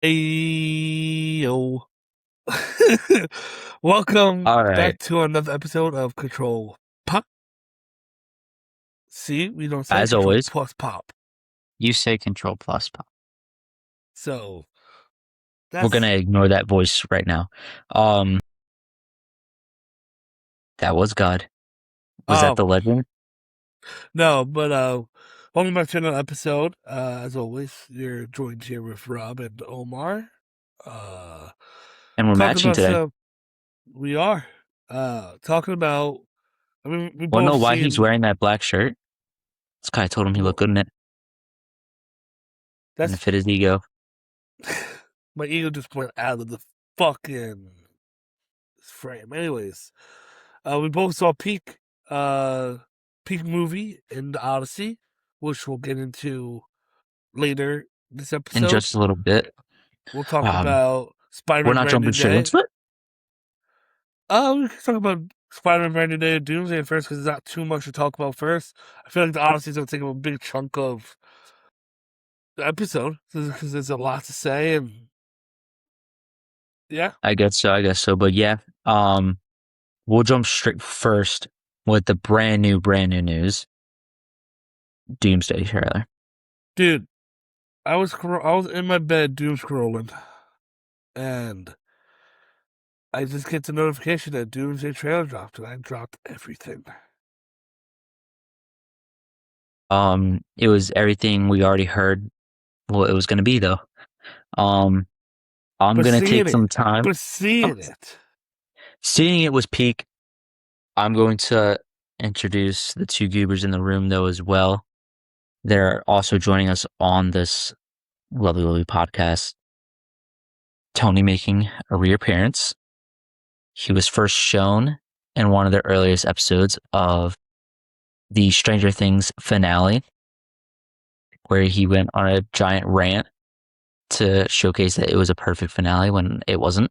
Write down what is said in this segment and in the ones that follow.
Ayo. Welcome All right. back to another episode of Control Pop. See, we don't say As Control always, plus Pop. you say Control plus pop. So We're gonna that's ignore that voice right now. Um, that was God. Was that the um legend? no, but welcome back to another episode. As always, you're joined here with Rob and Omar. Uh And we're talking matching about today. some we are talking about we Wanna know both why he's seen wearing that black shirt? This guy told him he looked well good in it, and it that's fit his ego. my ego just went out of the fucking frame. Anyways, we both saw peak movie in the Odyssey, which we'll get into later this In episode. just a little bit. We'll talk Um, about we're Spider-Man not Brand New jumping straight Day. into it. We can talk about Spider-Man Brand New Day and Doomsday first because there's not too much to talk about first. I feel like the Odyssey is going to take up a big chunk of the episode because there's a lot to say and yeah. I guess so. But yeah, we'll jump straight first with the brand new news. Doomsday trailer. Dude, I was in my bed doom scrolling and I just get the notification that Doomsday trailer dropped, and I dropped everything. It was everything we already heard what it was gonna be though. Um, I'm But gonna seeing take it, some time. but seeing it, Seeing it was peak. I'm going to introduce the two goobers in the room though as well. They're also joining us on this lovely podcast. Tony making a reappearance. He was first shown in one of the earliest episodes of the Stranger Things finale, where he went on a giant rant to showcase that it was a perfect finale when it wasn't.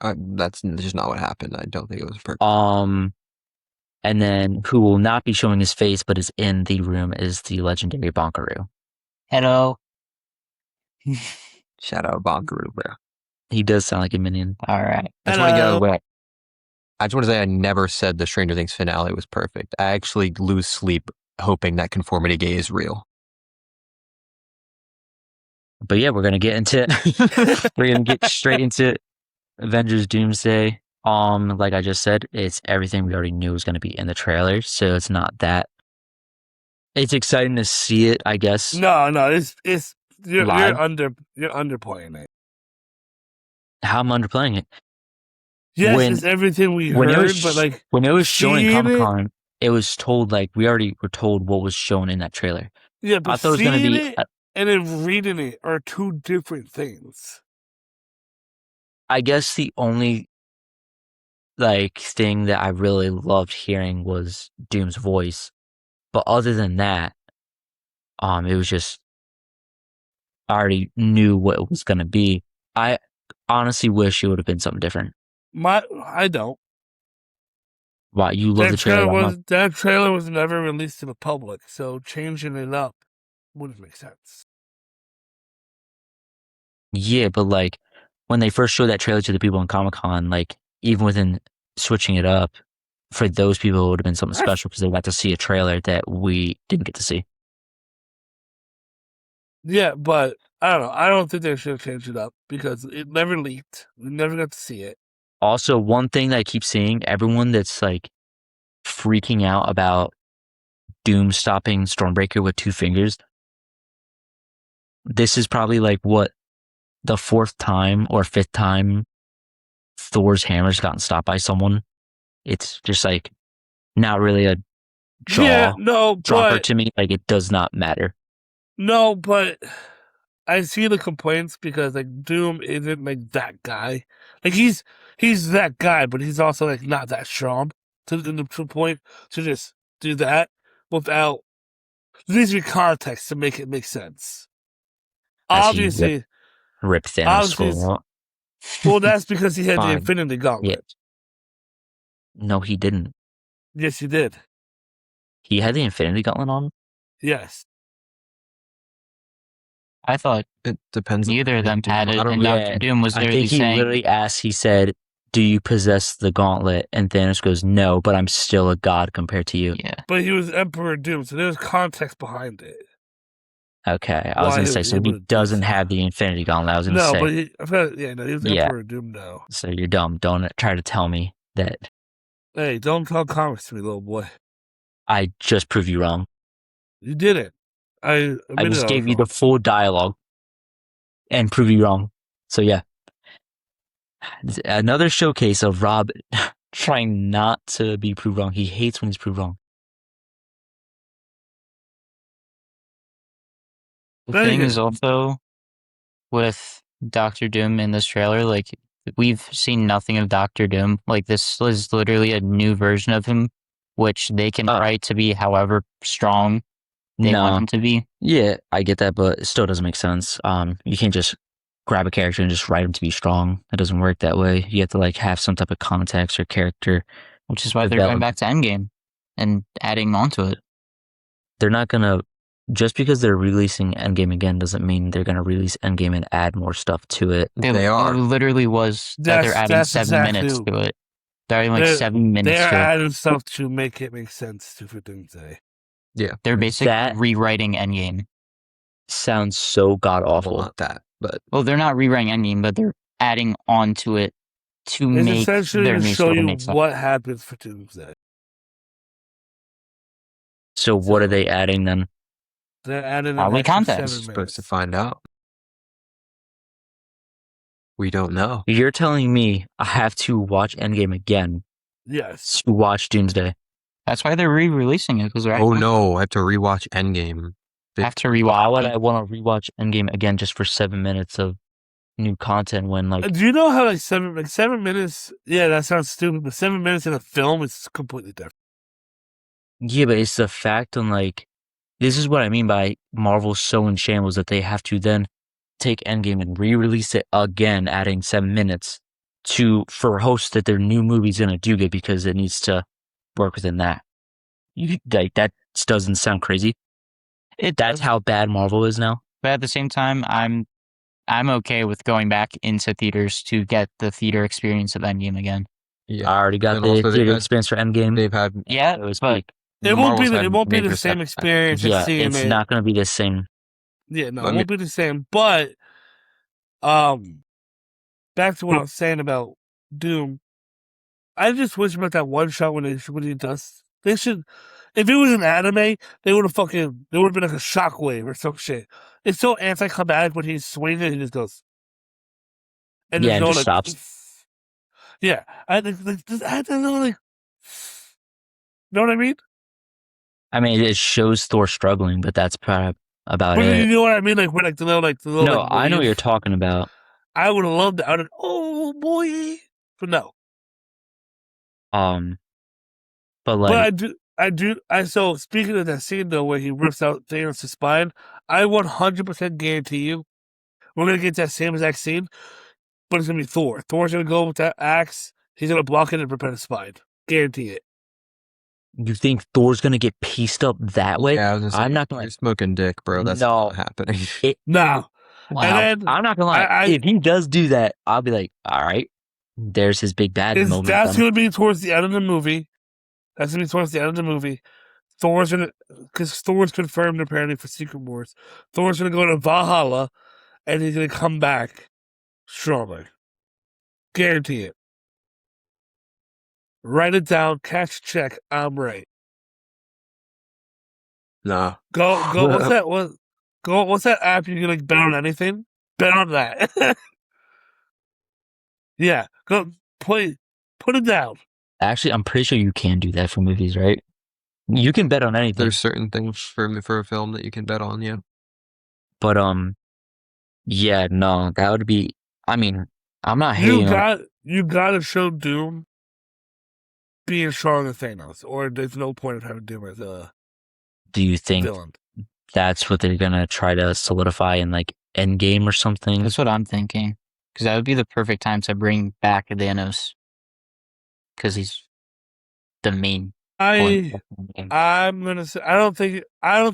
That's just not what happened. I don't think it was perfect. And then who will not be showing his face but is in the room is the legendary Bonkarue. Hello. Shout out bonkarue, bro. He does sound like a minion. All right. I just want to get out of hello. the way. I just want to say I never said the Stranger Things finale was perfect. I actually lose sleep hoping that conformity gay is real. But yeah, we're gonna get into we're gonna get straight into Avengers Doomsday. Like I just said, it's everything we already knew was gonna be in the trailer, so it's not that. It's exciting to see it, I guess. No, it's you're Live. you're underplaying it. How I'm underplaying it. Yes, When it's everything we when it heard, but was like when it was shown in seeing it, Comic-Con, it was told like we already were told what was shown in that trailer. yeah, I but thought it was gonna seeing be it and then reading it are two different things. I guess the only like thing that I really loved hearing was Doom's voice. But other than that, it was just I already knew what it was gonna be. I honestly wish it would have been something different. I don't. Why you love the trailer that much? That trailer was never released to the public, so changing it up wouldn't make sense. Yeah, but like when they first showed that trailer to the people in Comic-Con, like even within switching it up, for those people it would have been something special because they got to see a trailer that we didn't get to see. Yeah, but I don't know. I don't think they should have changed it up because it never leaked. We never got to see it. Also, one thing that I keep seeing, everyone that's like freaking out about Doom stopping Stormbreaker with 2 fingers. This is probably like what the 4th time or 5th time Thor's hammer's gotten stopped by someone. It's just like not really a jaw dropper to me. Like it does not matter. No, but I see the complaints because like Doom isn't like that guy. Like he's that guy, but he's also like not that strong to the point to just do that without there needs to be context to make it make sense. As he Obviously, ripped Thanos' obviously, skull out. well, that's because he had the Fine. Infinity Yeah. Gauntlet. No, he didn't. Yes, he did. He had the Infinity Gauntlet on? Yes. I thought It depends. neither of them had it, I don't and know. Dr. Doom was I literally think he saying, literally asked, he said, "Do you possess the gauntlet?" And Thanos goes, "No, but I'm still a god compared to you." yeah. But he was Emperor Doom, so there's context behind it. Okay, I was Why going to he say, was so able he to do doesn't so. have the Infinity Gauntlet. I was going to No, say, but he was Yeah. Emperor Doom now. so you're dumb. Don't try to tell me that Hey, don't talk comics to me, little boy. I just proved you wrong. You did it. I just gave you the full dialogue and prove you wrong. So yeah, another showcase of Rob trying not to be proved wrong. He hates when he's proved wrong. The Very thing is good. also with Doctor Doom in this trailer, like, we've seen nothing of Doctor Doom. Like, this is literally a new version of him, which they can write to be however strong they want him to be. Yeah, I get that, but it still doesn't make sense. You can't just grab a character and just write him to be strong. It doesn't work that way. You have to like have some type of context or character. Which is why they're going back to Endgame and adding on to it. They're not gonna, just because they're releasing Endgame again doesn't mean they're gonna release Endgame and add more stuff to it. They are. It literally was that they're adding That's 7 exactly minutes to it. They're adding like 7 minutes They're to it. adding stuff to make it make sense for Doomsday. Yeah. They're basically That rewriting Endgame. sounds so god awful. Well, not that, but Well, they're not rewriting Endgame, but they're adding on to it to It's make essentially their to new show story you make sense. what happens for Doomsday. So what are they adding then? They're adding Probably an extra context. 7 supposed minutes. to find out. We don't know. You're telling me I have to watch Endgame again Yes. to watch Doomsday? That's why they're re-releasing it, because Oh no, I have to rewatch Endgame. have to rewatch. Why would I want to rewatch Endgame again just for 7 minutes of new content when like Do you know how like 7 minutes? Yeah, that sounds stupid, but 7 minutes in a film is completely different. yeah, but it's the fact on like this is what I mean by Marvel's so in shambles that they have to then take Endgame and re-release it again, adding 7 minutes for hosts that their new movie's gonna do good because it needs to work within that. That doesn't sound crazy. That's how bad Marvel is now. But at the same time, I'm okay with going back into theaters to get the theater experience of Endgame again. Yeah. I already got And the also they've theater had- experience for Endgame. They've had Yeah, It was but peak. It won't be Marvel's had the major same setbacks. experience. Yeah, as seeing it's it. not going to be the same. Yeah, no, I it won't be the same. But back to what I was saying about Doom. I just wish about that one shot when he does. They should, if it was an anime, they would have been like a shockwave or some shit. It's so anticlimactic when he's swinging and he just goes. And Yeah, there's and no just like, stops. Yeah, I think just add that little like, know what I mean? I mean, it shows Thor struggling, but that's probably about But you it. know what I mean? Like when the little No, like, I know what wave. you're talking about. I would have loved that. I would have, oh boy, but no. But like, So speaking of that scene though, where he rips out Thanos' spine, I 100% guarantee you, we're gonna get that same exact scene, but it's gonna be Thor. Thor's gonna go with that axe. He's gonna block it and prepare the spine. Guarantee it. you think Thor's gonna get pieced up that way? Yeah, I was gonna say, I'm not gonna. You're smoking dick, bro. That's No. not happening. No. wow. And then I'm not gonna lie. If he does do that, I'll be like, all right, there's his big bad moment. that's gonna be towards the end of the movie. Because Thor's confirmed apparently for Secret Wars. Thor's gonna go to Valhalla, and he's gonna come back stronger. Guarantee it. Write it down. Cash check. I'm right. Nah. Go. What's that? What's that app you can like bet on anything? Bet on that. Yeah. Go play. Put it down. Actually, I'm pretty sure you can do that for movies, right? You can bet on anything. There's certain things for a film that you can bet on, yeah. But yeah, no, that would be. I mean, I'm not hating. You gotta show Doom being stronger than Thanos, or there's no point of having Doom as a Do you think villain. that's what they're gonna try to solidify in like Endgame or something? That's what I'm thinking. Because that would be the perfect time to bring back Thanos. Because he's the main. I'm gonna say I don't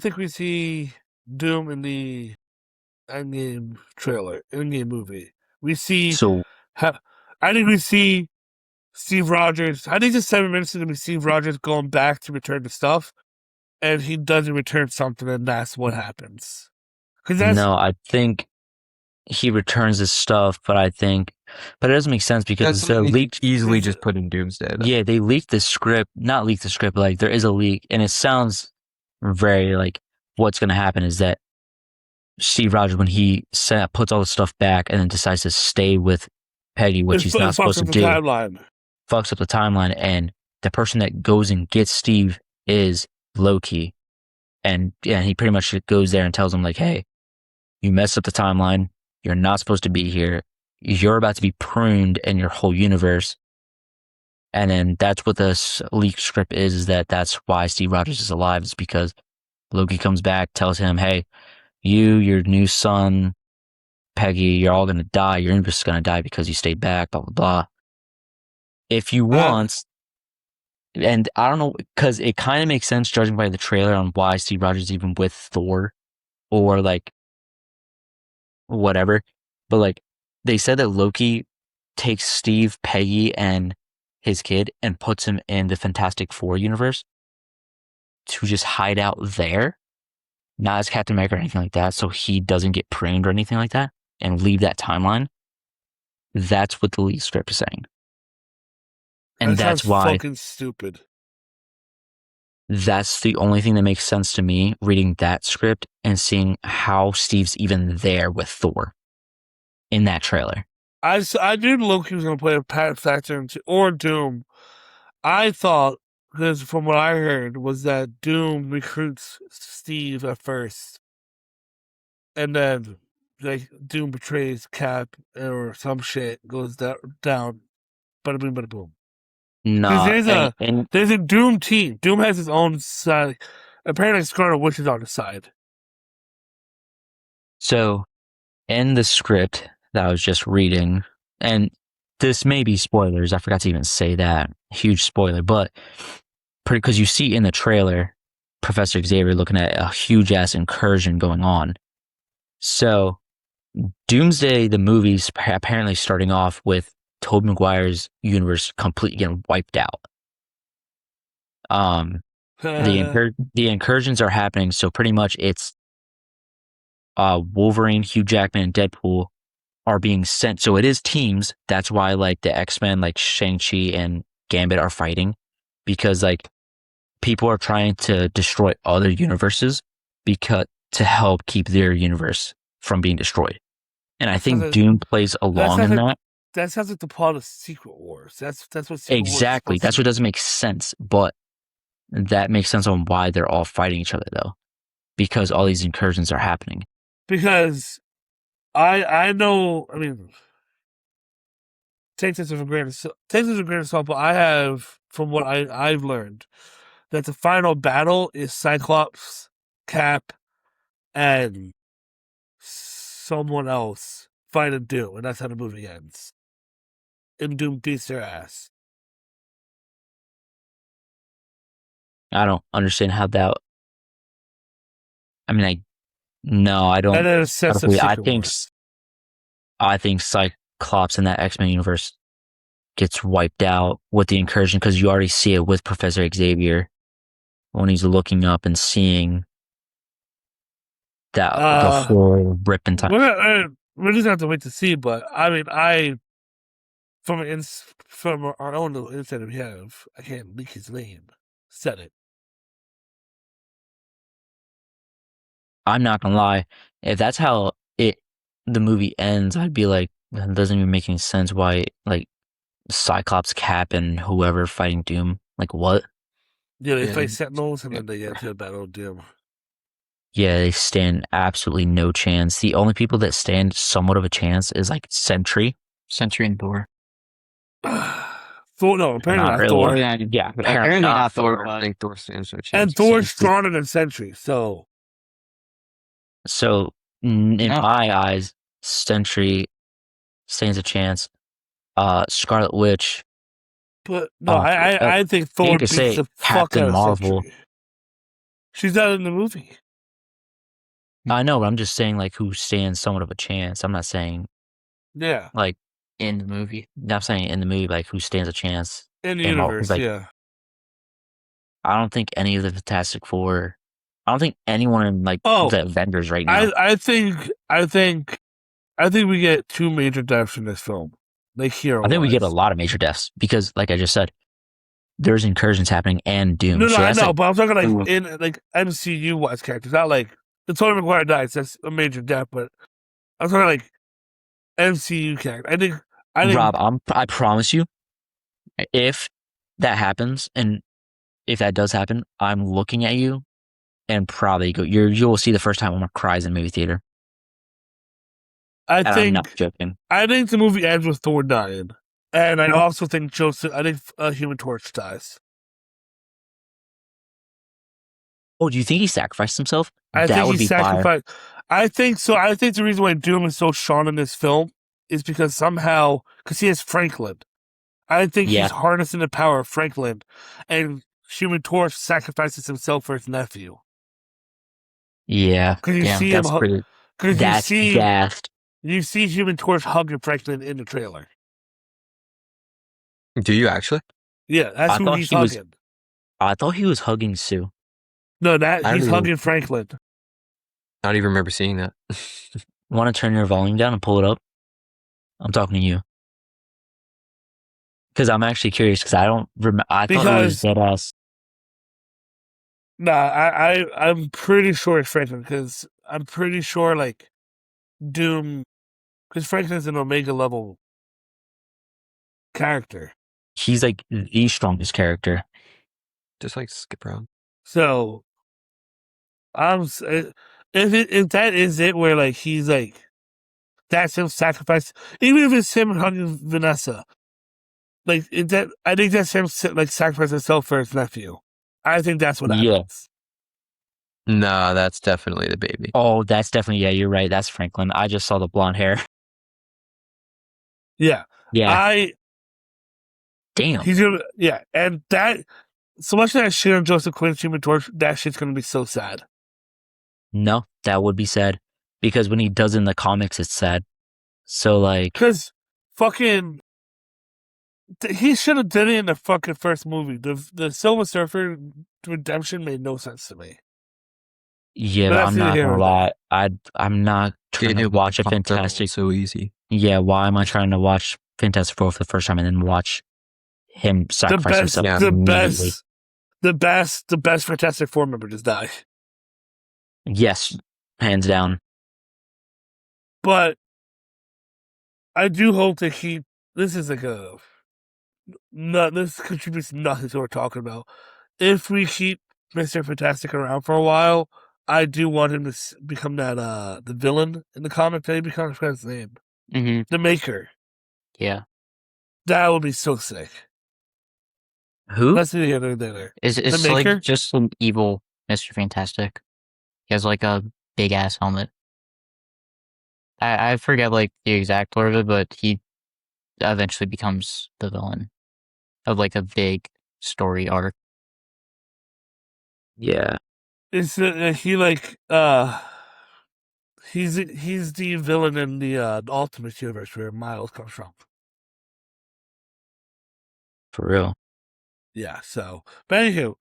think we see Doom in the Endgame trailer, Endgame movie. We see. So I think we see Steve Rogers. I think it's 7 minutes into we see Rogers going back to return the stuff, and he doesn't return something, and that's what happens. no, I think he returns his stuff, but it doesn't make sense because That's it's a something they leaked. could easily just put in Doomsday. Though. Yeah, they leaked the script. Not leaked the script, but like there is a leak, and it sounds very like what's going to happen is that Steve Rogers, when he puts all the stuff back and then decides to stay with Peggy, which he's not supposed to do, fucks up the timeline, and the person that goes and gets Steve is Loki, and he pretty much goes there and tells him like, "Hey, you messed up the timeline. You're not supposed to be here. You're about to be pruned in your whole universe." And then that's what this leaked script is that's why Steve Rogers is alive. Is because Loki comes back, tells him, "Hey, your new son, Peggy, you're all going to die. Your universe is going to die because you stayed back, blah, blah, blah." If you want, and I don't know, because it kind of makes sense judging by the trailer on why Steve Rogers is even with Thor or like whatever. But like they said that Loki takes Steve, Peggy, and his kid and puts him in the Fantastic Four universe to just hide out there, not as Captain America or anything like that, so he doesn't get pruned or anything like that and leave that timeline. That's what the lead script is saying. And that's why fucking stupid. That's the only thing that makes sense to me reading that script and seeing how Steve's even there with Thor in that trailer. I knew Loki was going to play a factor or Doom. I thought, because from what I heard, was that Doom recruits Steve at first, and then like Doom betrays Cap or some shit goes down. Bada boom, bada boom. No, there's a Doom team. Doom has his own side. Apparently, Scarlet Witch is on the side. So, in the script that I was just reading, and this may be spoilers, I forgot to even say that, huge spoiler, but because you see in the trailer Professor Xavier looking at a huge ass incursion going on. So, Doomsday, the movie's apparently starting off with Tobey Maguire's universe completely getting wiped out. The incursions are happening, so pretty much it's Wolverine, Hugh Jackman, and Deadpool are being sent. So it is teams. That's why like the X-Men, like Shang-Chi and Gambit are fighting, because like people are trying to destroy other universes to help keep their universe from being destroyed. And I think Doom plays along in that. That sounds like the plot of Secret Wars. That's what Secret exactly. Wars that's what doesn't make sense, but that makes sense on why they're all fighting each other though, because all these incursions are happening. Because I know, I mean, take this with a grain of salt, but I have, from what I've learned, that the final battle is Cyclops, Cap, and someone else fighting Doom, and that's how the movie ends. And Doom beats their ass. I don't understand how that. I mean, I don't. And then it's I think Cyclops in that X-Men universe gets wiped out with the incursion, because you already see it with Professor Xavier when he's looking up and seeing that the whole rip in time. We're just gonna have to wait to see, but I mean, from our own little insight we have, I can't leak his name. Said it. I'm not gonna lie. If that's how the movie ends, I'd be like, that doesn't even make any sense. Why, like, Cyclops, Cap, and whoever fighting Doom? Like, what? Yeah, they fight Sentinels, and then they get to battle Doom. Yeah, they stand absolutely no chance. The only people that stand somewhat of a chance is like Sentry and Thor. Thor, no, apparently not Thor. Yeah, apparently not Thor. I think Thor stands no chance. And Thor's stronger than Sentry, so. So, in my eyes, Sentry stands a chance. Scarlet Witch. But no, I think Thor beats the fuck out of Sentry. She's not in the movie. I know, but I'm just saying like who stands somewhat of a chance. I'm not saying Yeah, like in the movie. I'm saying in the movie like who stands a chance. in the in Marvel, 'cause, universe, like, yeah. I don't think any of the Fantastic Four. I don't think anyone in like Oh, the Avengers right now. I think we get 2 major deaths in this film, like hero. I think we get a lot of major deaths because, like I just said, there's incursions happening and Doom. No, so I that's know, like, but I'm talking like Ooh. in like MCU wise characters, not like the Tony McGuire dies. That's a major death, but I'm talking like MCU character. I think Rob, I promise you, if that happens and if that does happen, I'm looking at you and probably you'll see the first time I'm gonna cry in the movie theater. I And I'm not think joking. I think the movie ends with Thor dying, and I also think Joseph. I think Human Torch dies. Oh, do you think he sacrificed himself? I That think would he be fire. sacrificed. I think so. I think the reason why Doom is so strong in this film is because somehow, because he has Franklin. I think Yeah. he's harnessing the power of Franklin, and Human Torch sacrifices himself for his nephew. Yeah. Because you see him, That's pretty. because That's gassed. you see Human Torch hugging Franklin in the trailer. Do you actually? Yeah, that's I who thought he's he was- hugging. I thought he was hugging Sue. No, I that don't he's even- hugging Franklin. I don't even remember seeing that. Want to turn your volume down and pull it up? I'm talking to you. Because I'm actually curious. Because I don't remember. I thought it was Because- dead ass. Nah, I'm pretty sure it's Franklin because I'm pretty sure like Doom, because Franklin's an Omega level character. He's like the strongest character. Just like skip around. So if that is it, where like he's like that's him sacrifice, even if it's him hugging Vanessa, like I think that's him like sacrifice himself for his nephew. I think that's what Yeah. happens. Nah, that's definitely the baby. Oh, that's definitely, yeah, you're right. That's Franklin. I just saw the blonde hair. Yeah, Yeah. Damn. he's gonna and that so much of that shit on Joseph Quinn's Human Torch, that shit's gonna be so sad. No, that would be sad. Because when he does in the comics, it's sad. So, like, Because fucking he should have done it in the fucking first movie. The Silver Surfer redemption made no sense to me. yeah, But but that's I'm neither not here gonna nor lie. I'm not trying to It watch a popped up fantastic. so easy. Yeah, why am I trying to watch Fantastic Four for the first time and then watch him The sacrifice best, himself Yeah, the immediately? the best Fantastic Four member just died. Yes, hands down. But I do hope that this is like this contributes nothing to what we're talking about. If we keep Mr. Fantastic around for a while, I do want him to become that the villain in the comic that he becomes. I forgot his name. Mm-hmm. The Maker. Yeah. That would be so sick. Who? That's the other there. It's Maker? like just some evil Mr. Fantastic. He has like a big ass helmet. I forget like the exact word of it, but he eventually becomes the villain of like a big story arc. Yeah. It's he like he's the villain in the Ultimate Universe where Miles comes from. For real. Yeah. So, but anywho,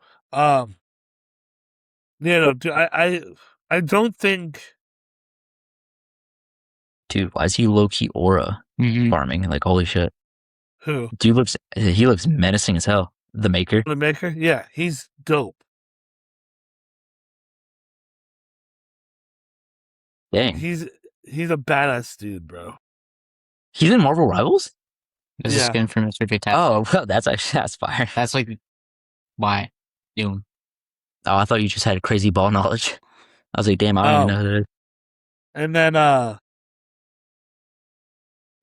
I don't think. Dude, why is he low-key aura Mm-hmm. farming? Like, holy shit. Who? He looks menacing as hell. The Maker. The Maker? Yeah, he's dope. Dang. He's a badass dude, bro. He's in Marvel Rivals? There's a Yeah. skin for Mr. Fantastic. Oh, well, that's fire. That's like why Doom. Oh, I thought you just had crazy ball knowledge. I was like, damn, I don't even know who that is. And then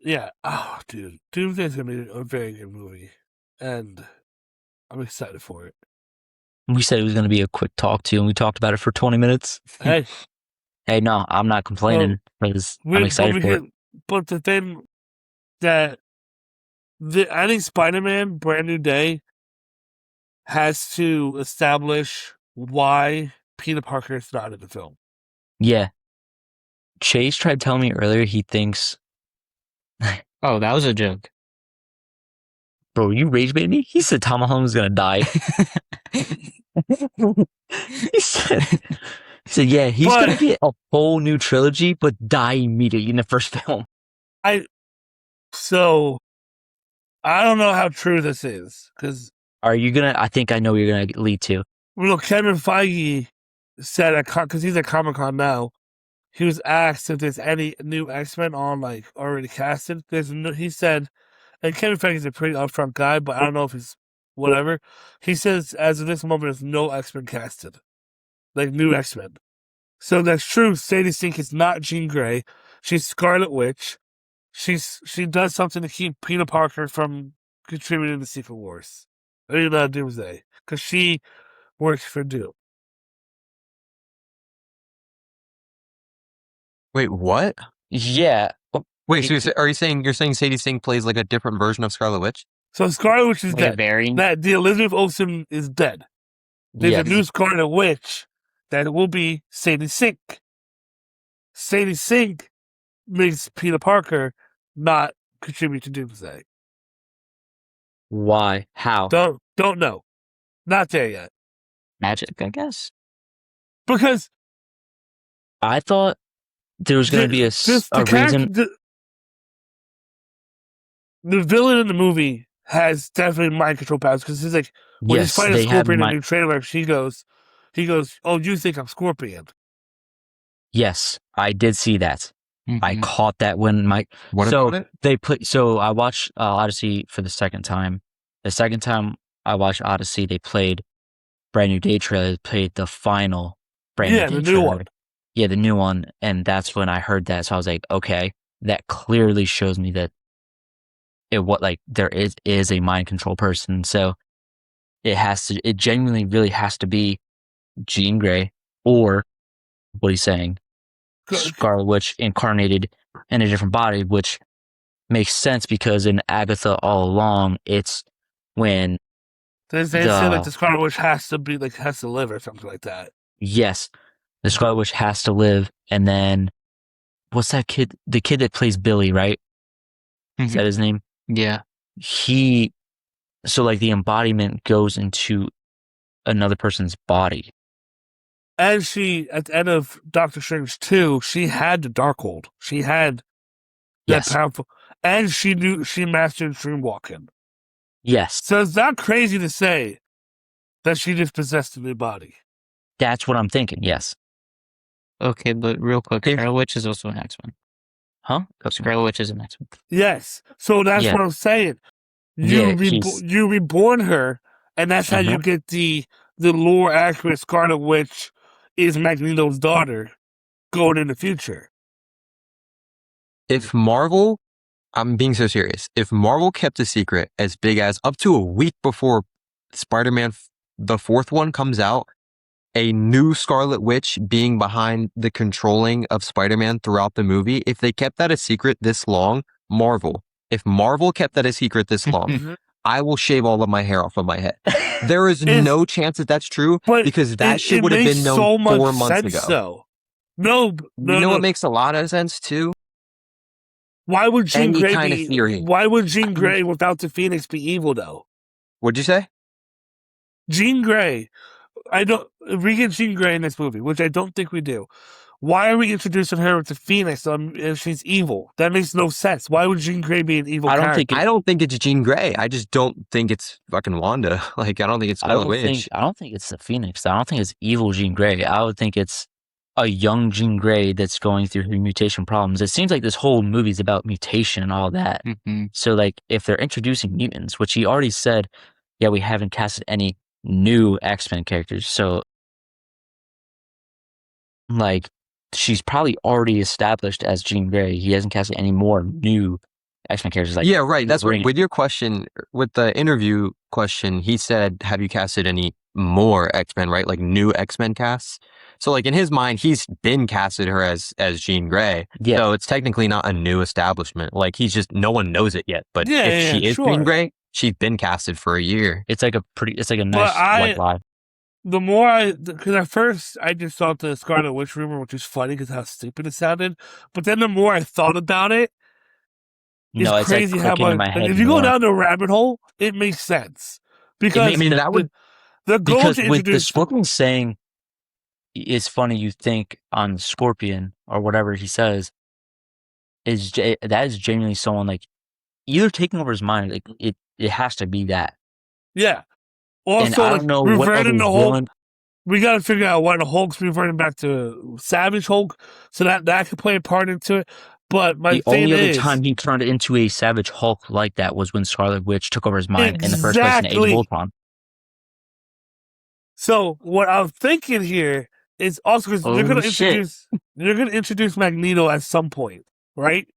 yeah. Oh, dude, Doomsday's gonna be a very good movie, and I'm excited for it. We said it was going to be a quick talk too, and we talked about it for 20 minutes. Hey, Hey, no, I'm not complaining because I'm excited for it. But the thing that I think Spider-Man Brand New Day has to establish why Peter Parker is not in the film. Yeah, Chase tried telling me earlier he thinks, Oh, that was a joke. bro, you rage baiting me? He said Tom Holland's gonna die. he said, yeah, he's But- gonna get a whole new trilogy, but die immediately in the first film. So I don't know how true this is because Are you gonna? I think I know where you're gonna lead to. Kevin Feige said because he's at Comic-Con now, he was asked if there's any new X-Men on like already casted. There's no, he said, and Kevin Feige's a pretty upfront guy, but I don't know if he's whatever. He says as of this moment, there's no X-Men casted, like new X-Men. So that's true. Sadie Sink is not Jean Grey. She's Scarlet Witch. She does something to keep Peter Parker from contributing to Secret Wars. I mean, Doomsday, because she works for Doom. Wait, what? Yeah. Wait, so are you saying Sadie Sink plays like a different version of Scarlet Witch? So Scarlet Witch is Like a dead. variant. That the Elizabeth Olsen is dead. There's Yes. a new Scarlet Witch that will be Sadie Sink. Sadie Sink makes Peter Parker not contribute to Doomsday. Why? How? Don't know. Not there yet. Magic, I guess. Because I thought there was gonna be a reason. The villain in the movie has definitely mind control powers because he's like when he's Yes, fighting they have. Scorpion in the new trailer, he goes, "Oh, you think I'm Scorpion?" Yes, I did see that. I Mhm. caught that when my What so about it? they put. So I watched Odyssey for the second time. The second time I watched Odyssey, they played Brand New Day trailer. They played the final Brand Yeah, New the Day new trailer. one. Yeah, the new one, and that's when I heard that. So I was like, okay, that clearly shows me that there is a mind control person. So it genuinely really has to be Jean Grey or what he's saying, Scarlet Witch incarnated in a different body, which makes sense because in Agatha all along, it's when They say like the Scarlet Witch has to live or something like that. yes, the Scarlet Witch has to live, and then what's that kid? The kid that plays Billy, right? Is that his name? Yeah. So like the embodiment goes into another person's body. And she, at the end of Doctor Strange 2, she had the Darkhold. She had that Yes. powerful, and she mastered Dreamwalking. Yes, So it's not crazy to say that she just possessed a new body. that's what I'm thinking. Yes. Okay, but real quick, If- Scarlet Witch is also an X-Men. Huh? Scarlet Witch is an X-Men. Yes. So that's Yeah. what I'm saying. Yeah, You reborn her, and that's how you get the lore accurate Scarlet Witch is Magneto's daughter going in the future. If Marvel, I'm being so serious, if Marvel kept a secret as big as up to a week before Spider-Man, the fourth one comes out, a new Scarlet Witch being behind the controlling of Spider-Man throughout the movie, if they kept that a secret this long, if Marvel kept that a secret this long, I will shave all of my hair off of my head. There is no chance that that's true because that shit would have been known so 4 much months sense, ago. though. No, You know what makes a lot of sense too? Why would Jean Any Grey kind of be? theory. Why would Jean Grey without the Phoenix be evil though? What'd you say? Jean Grey, if we get Jean Grey in this movie, which I don't think we do. Why are we introducing her with the Phoenix if she's evil? That makes no sense. Why would Jean Grey be an evil character? I don't think it's Jean Grey. I just don't think it's fucking Wanda. Like, I don't think it's Scarlet Witch. I don't think it's the Phoenix. I don't think it's evil Jean Grey. I would think it's a young Jean Grey that's going through her mutation problems. It seems like this whole movie is about mutation and all that. So, like, if they're introducing mutants, which he already said, yeah, we haven't casted any new X-Men characters. So, like, she's probably already established as Jean Grey. He hasn't casted any more new X-Men characters. Like, yeah, right. That's bring what, with your question, with the interview question, he said, have you casted any more X-Men, right? Like new X-Men casts? So like in his mind, he's been casted her as Jean Grey. Yeah. So it's technically not a new establishment. Like he's just, no one knows it yet. But if she is Jean Grey, she's been casted for a year. It's like a nice white lie. the more because at first I just thought the Scarlet Witch rumor, which is funny because how stupid it sounded. But then the more I thought about it, it's No, it's like crazy how clicking in much. my Like, head if you go more. down the rabbit hole, it makes sense I because mean, that would the goal because to with the introduce. Scorpion saying it's funny you think on Scorpion or whatever he says that is genuinely someone like either taking over his mind. Like it has to be that. Yeah. And Also, I like don't know what other reverting the Hulk. villain. We got to figure out why the Hulk's reverting back to Savage Hulk, so that could play a part into it. But my The thing only other is, time he turned into a Savage Hulk like that was when Scarlet Witch took over his mind in the first place in Age of exactly. Ultron. So what I'm thinking here is also because you're gonna introduce Magneto at some point, right?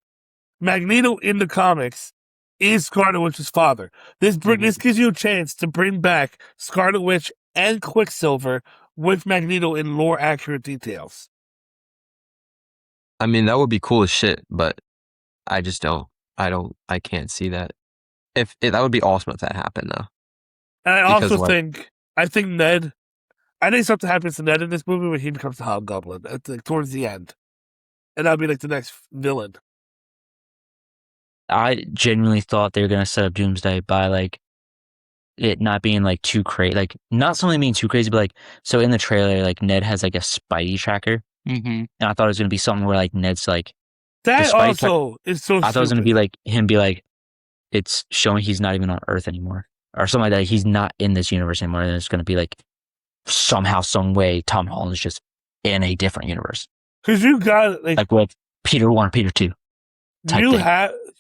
Magneto in the comics is Scarlet Witch's father. This gives you a chance to bring back Scarlet Witch and Quicksilver with Magneto in lore accurate details. I mean, that would be cool as shit, but I just don't. I can't see that. That would be awesome if that happened, though. And I Because, also like- think Ned. I think something happens to Ned in this movie when he becomes the Hobgoblin towards the end, and that'll be like the next villain. I genuinely thought they were gonna set up Doomsday by like it not being like too crazy, like not something being too crazy, but like so in the trailer, like Ned has like a Spidey tracker, and I thought it was gonna be something where like Ned's like That Spidey also is so. I thought it was gonna be like him be like it's showing he's not even on Earth anymore or something like that. He's not in this universe anymore, and it's gonna be like somehow, some way, Tom Holland's just in a different universe. Because you got like with Peter 1 or Peter 2.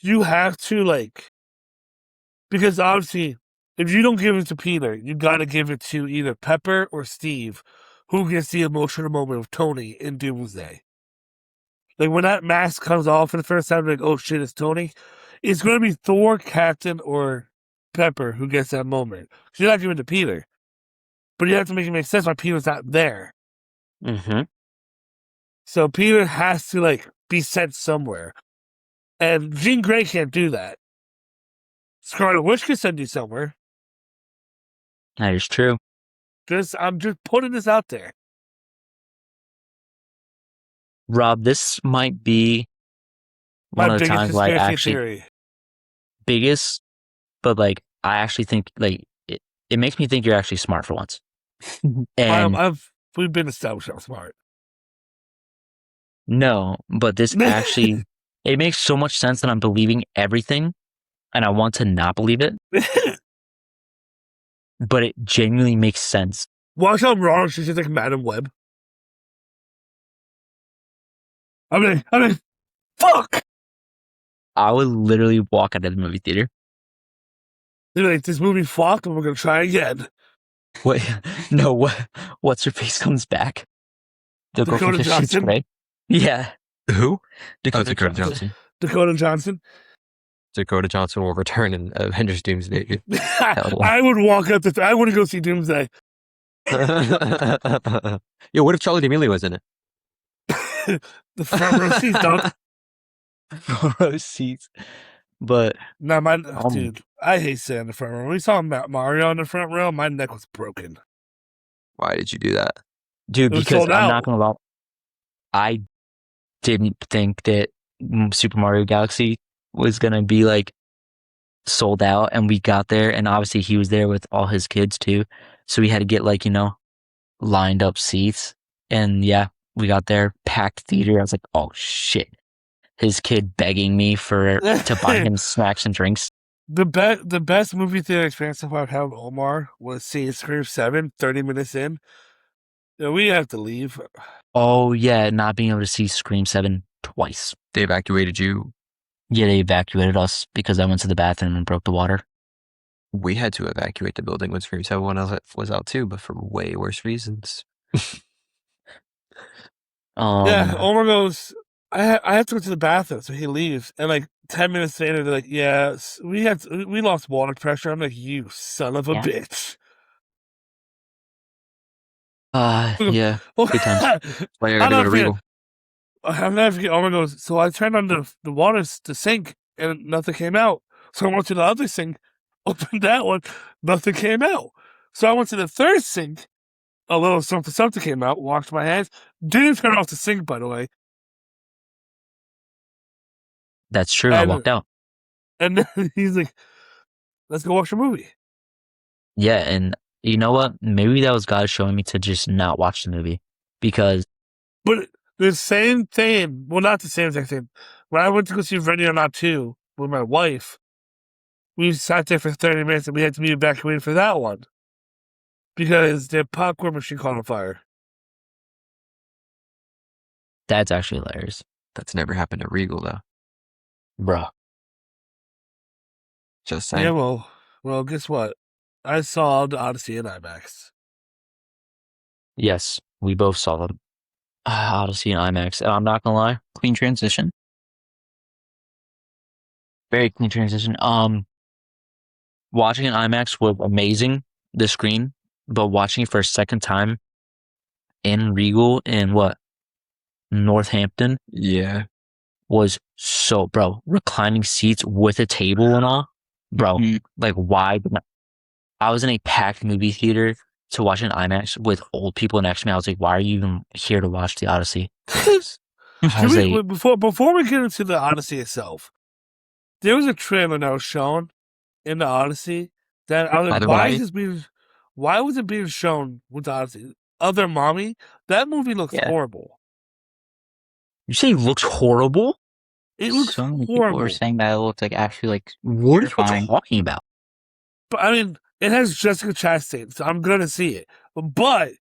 You have to like, because obviously if you don't give it to Peter, you got to give it to either Pepper or Steve, who gets the emotional moment of Tony in Doomsday. Like when that mask comes off for the first time, like, oh shit, it's Tony. It's going to be Thor, Captain, or Pepper who gets that moment. So you're not giving it to Peter. But you have to make it make sense why Peter's not there. Mm-hmm. So Peter has to like be sent somewhere. And Jean Grey can't do that. Scarlet Witch can send you somewhere. That is true. I'm just putting this out there. Rob, this might be one of the times where I actually theory. Biggest, but like I actually think like it makes me think you're actually smart for once. And we've been established I'm smart. No, but this actually it makes so much sense that I'm believing everything, and I want to not believe it. But it genuinely makes sense. Watch how I'm wrong. She's just like Madam Web. I mean, fuck! I would literally walk out of the movie theater. They're like, this movie fucked, and we're gonna try again. What? No, what's her face comes back? The girl from Dakota 50 Shades of Johnson? Grey? Yeah. Who? Dakota Dakota Johnson. Johnson. Dakota Johnson. Dakota Johnson will return in Avengers Doomsday. I would walk out I want to go see Doomsday. Yo, what if Charlie D'Amelio was in it? The front row seats, dog. Front row seats. But No, dude, I hate sitting in the front row. When we saw Mario in the front row, my neck was broken. Why did you do that? dude, It was because sold I'm out. not gonna lie, I didn't think that Super Mario Galaxy was gonna be like sold out, and we got there, and obviously he was there with all his kids too, so we had to get like lined up seats, and yeah, we got there, packed theater. I was like, oh shit, his kid begging me to buy him snacks and drinks. The best movie theater experience I've had with Omar was seeing Scream 7 30 minutes in. Yeah, we have to leave. Oh yeah, not being able to see Scream 7 twice. They evacuated you. Yeah, they evacuated us because I went to the bathroom and broke the water. We had to evacuate the building when Scream 7 was out too, but for way worse reasons. Yeah, Omar goes, I have to go to the bathroom, so he leaves. And like 10 minutes later, they're like, yeah, we lost water pressure. I'm like, you son of a bitch. Yeah, good times. Why you gotta go to Regal? I'll never forget. Omar goes, so I turned on the water, the sink, and nothing came out. So I went to the other sink, opened that one, nothing came out. So I went to the third sink, a little something came out, washed my hands, didn't turn off the sink, by the way. That's true. I walked out. And then he's like, let's go watch a movie. Yeah, and you know what? Maybe that was God showing me to just not watch the movie because. But the same thing, well, not the same exact thing. When I went to go see Ready or Not 2 with my wife, we sat there for 30 minutes and we had to be evacuated for that one because the popcorn machine caught on fire. That's actually hilarious. That's never happened at Regal, though. Bruh. Just saying. Yeah, well, guess what? I saw the Odyssey in IMAX. Yes, we both saw them. Odyssey and IMAX. And I'm not gonna lie, Clean transition. very clean transition. Watching an IMAX was amazing, the screen, but watching it for a second time in Regal in Northampton Yeah. was so, bro, reclining seats with a table and all, bro. Like, why? I was in a packed movie theater to watch an IMAX with old people next to me. I was like, why are you even here to watch the Odyssey? Before we get into the Odyssey itself, there was a trailer that was shown in the Odyssey that I was like, why was it being shown with the Odyssey? Other Mommy? That movie looks horrible. You say it looks horrible? It looks so many horrible. people were saying that it looked like actually like what are you fine. talking about? But I mean, it has Jessica Chastain, so I'm gonna see it. But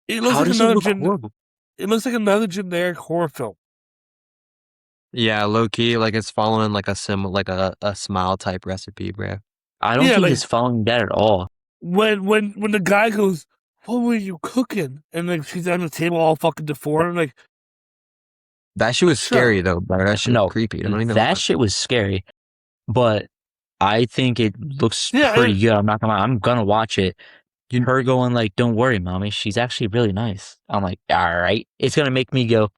it looks How like does another it look horrible? It looks like another generic horror film. Yeah, low key, like it's following like a smile type recipe, bro. I don't think it's following that at all. When the guy goes, "What were you cooking?" and like she's on the table all fucking deformed, like that shit was scary though, bro. That shit was creepy. That shit was scary, but I think it looks pretty good. I'm not gonna lie. I'm gonna watch it. Her going like, "Don't worry, mommy. She's actually really nice." I'm like, all right. It's gonna make me go,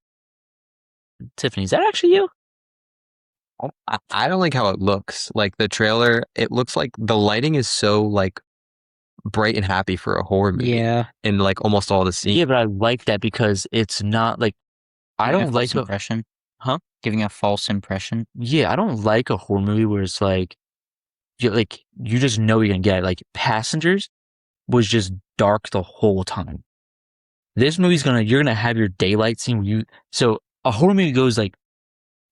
Tiffany, is that actually you? I don't like how it looks. Like the trailer, it looks like the lighting is so like bright and happy for a horror movie. Yeah. In like almost all the scenes. Yeah, but I like that because it's not like I don't like impression. Huh? Giving a false impression. Yeah, I don't like a horror movie where it's like you just know you're gonna get it. Like Passengers was just dark the whole time. This movie's you're gonna have your daylight scene so a horror movie goes like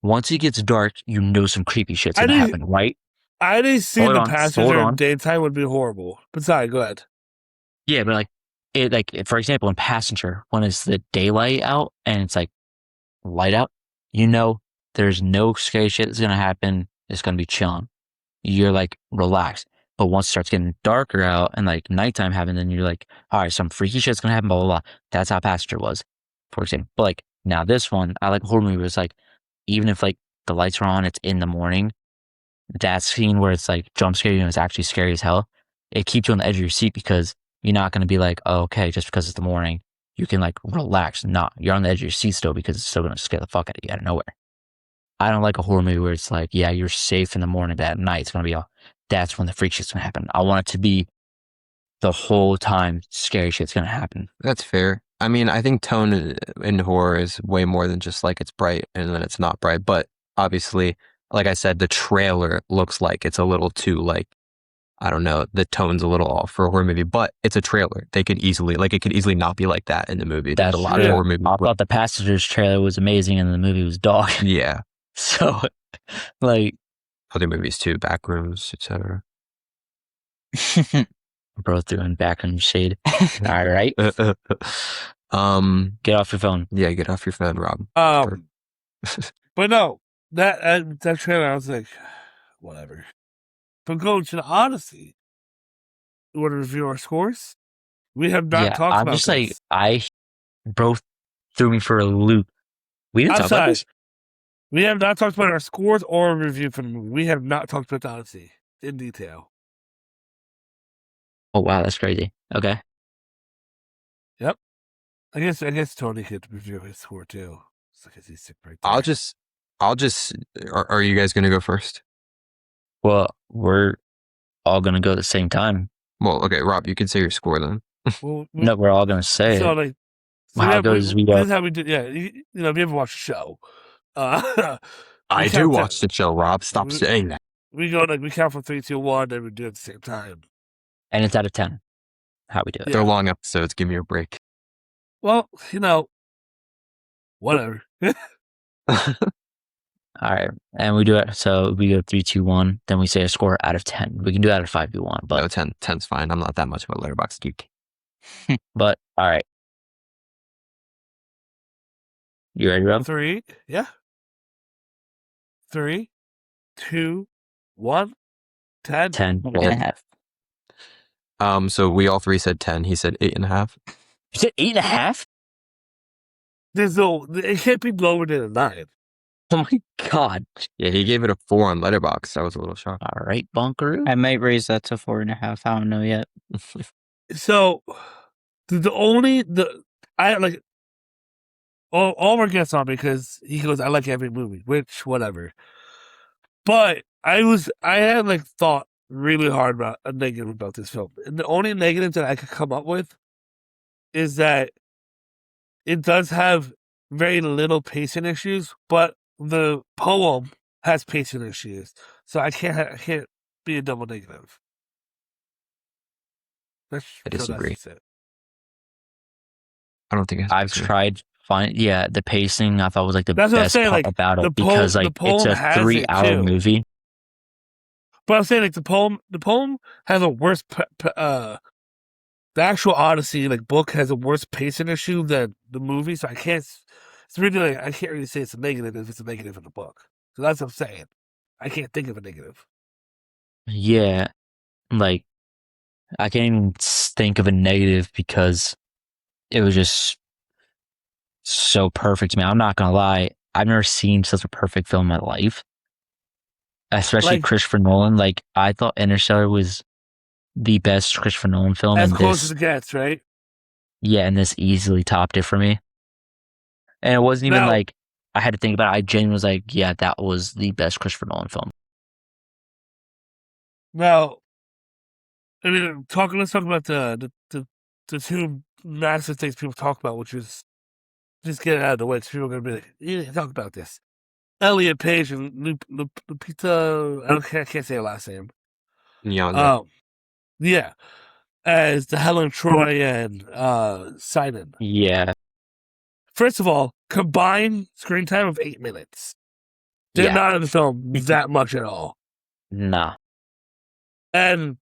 once it gets dark, you know some creepy shit's gonna happen, right? I didn't see the Passenger in daytime would be horrible. But sorry, go ahead. Yeah, but for example, in Passenger, when it's the daylight out and it's like light out, you know there's no scary shit that's gonna happen. It's gonna be chilling. You're like relaxed. But once it starts getting darker out and like nighttime happens, then you're like, all right, some freaky shit's gonna happen, blah blah blah. That's how Passenger was, for example. But like now this one, I like horror movie where it's like even if like the lights are on, it's in the morning. That scene where it's like jump scare you and it's actually scary as hell. It keeps you on the edge of your seat because you're not gonna be like, oh, okay, just because it's the morning, you can like relax. Nah, you're on the edge of your seat still because it's still gonna scare the fuck out of you out of nowhere. I don't like a horror movie where it's like, yeah, you're safe in the morning, but at night it's gonna be that's when the freak shit's gonna happen. I want it to be the whole time scary shit's gonna happen. That's fair. I mean, I think tone in horror is way more than just like it's bright and then it's not bright. But obviously, like I said, the trailer looks like it's a little too like, I don't know, the tone's a little off for a horror movie, but it's a trailer. It could easily not be like that in the movie. That's a lot of horror movies. I thought the Passengers trailer was amazing and the movie was dog. Yeah. So, like other movies too, Backrooms, etc. Bro threw in Backroom Shade. All right. Get off your phone. Yeah, get off your phone, Rob. But no, that trailer, I was like, whatever. But going to the Odyssey, you want to review our scores? We have not talked about this. I'm just like, bro threw me for a loop. We didn't talk about this. We have not talked about our scores or a review for the movie. We have not talked about the Odyssey in detail. Oh wow, that's crazy. Okay. Yep. I guess Tony could review his score too. Because he's sick right there. I'll just. Are you guys gonna go first? Well, we're all gonna go at the same time. Well, okay, Rob, you can say your score then. No, we're all gonna say so it. like, How goes we this go? is how we do. Yeah, if you ever watch a show, we I do count watch the show, Rob. Stop saying that. we go we count from 3, 2, 1, and we do it at the same time. And it's out of 10. How we do it. Yeah. They're long episodes. Give me a break. Well, whatever. All right, and we do it. So we go 3, 2, 1. Then we say a score out of 10. We can do it out of 5 if you want, but No, 10. 10's fine. I'm not that much of a Letterboxd geek. but all right. You ready, Rob? 3, yeah. 3, 2, 1, 10. 10. 8.5. So we all three said 10. He said 8.5. You said 8.5? It can't be lower than a 9. Oh my god! Yeah, he gave it a 4 on Letterboxd. I was a little shocked. All right, bonkaroo. I might raise that to 4.5. I don't know yet. So I like Oliver gets on because he goes, I like every movie, which whatever. But I had like thought really hard about a negative about this film. And the only negative that I could come up with is that it does have very little pacing issues, but the poem has pacing issues. So I can't be a double negative. I disagree. That's it. I don't think I've tried the pacing I thought was like the That's what I'm best saying, part like, about the it because poem- like the poem it's a has it 3-hour too. movie. But I'm saying like the poem has a worse the actual Odyssey like book has a worse pacing issue than the movie, so I can't really say it's a negative if it's a negative in the book. So that's what I'm saying. I can't think of a negative. Yeah, like I can't even think of a negative because it was just so perfect to me. I'm not gonna lie, I've never seen such a perfect film in my life. Especially Like- Christopher Nolan. Like I thought Interstellar was the best Christopher Nolan film, As and close this, as it gets, right? yeah, and this easily topped it for me. And it wasn't even Now- like I had to think about it. I genuinely was like, yeah, that was the best Christopher Nolan film. Now, I mean, let's talk about the two massive things people talk about, which is just get it out of the way. So people are gonna be like, "Yeah, talk about this." Elliot Page and Lupita, I can't say her last name. Nyong'o. Yeah, as the Helen Troy and Simon. Yeah, First of all, combined screen time of 8 minutes. They're yeah, not in the film that much at all. nah, And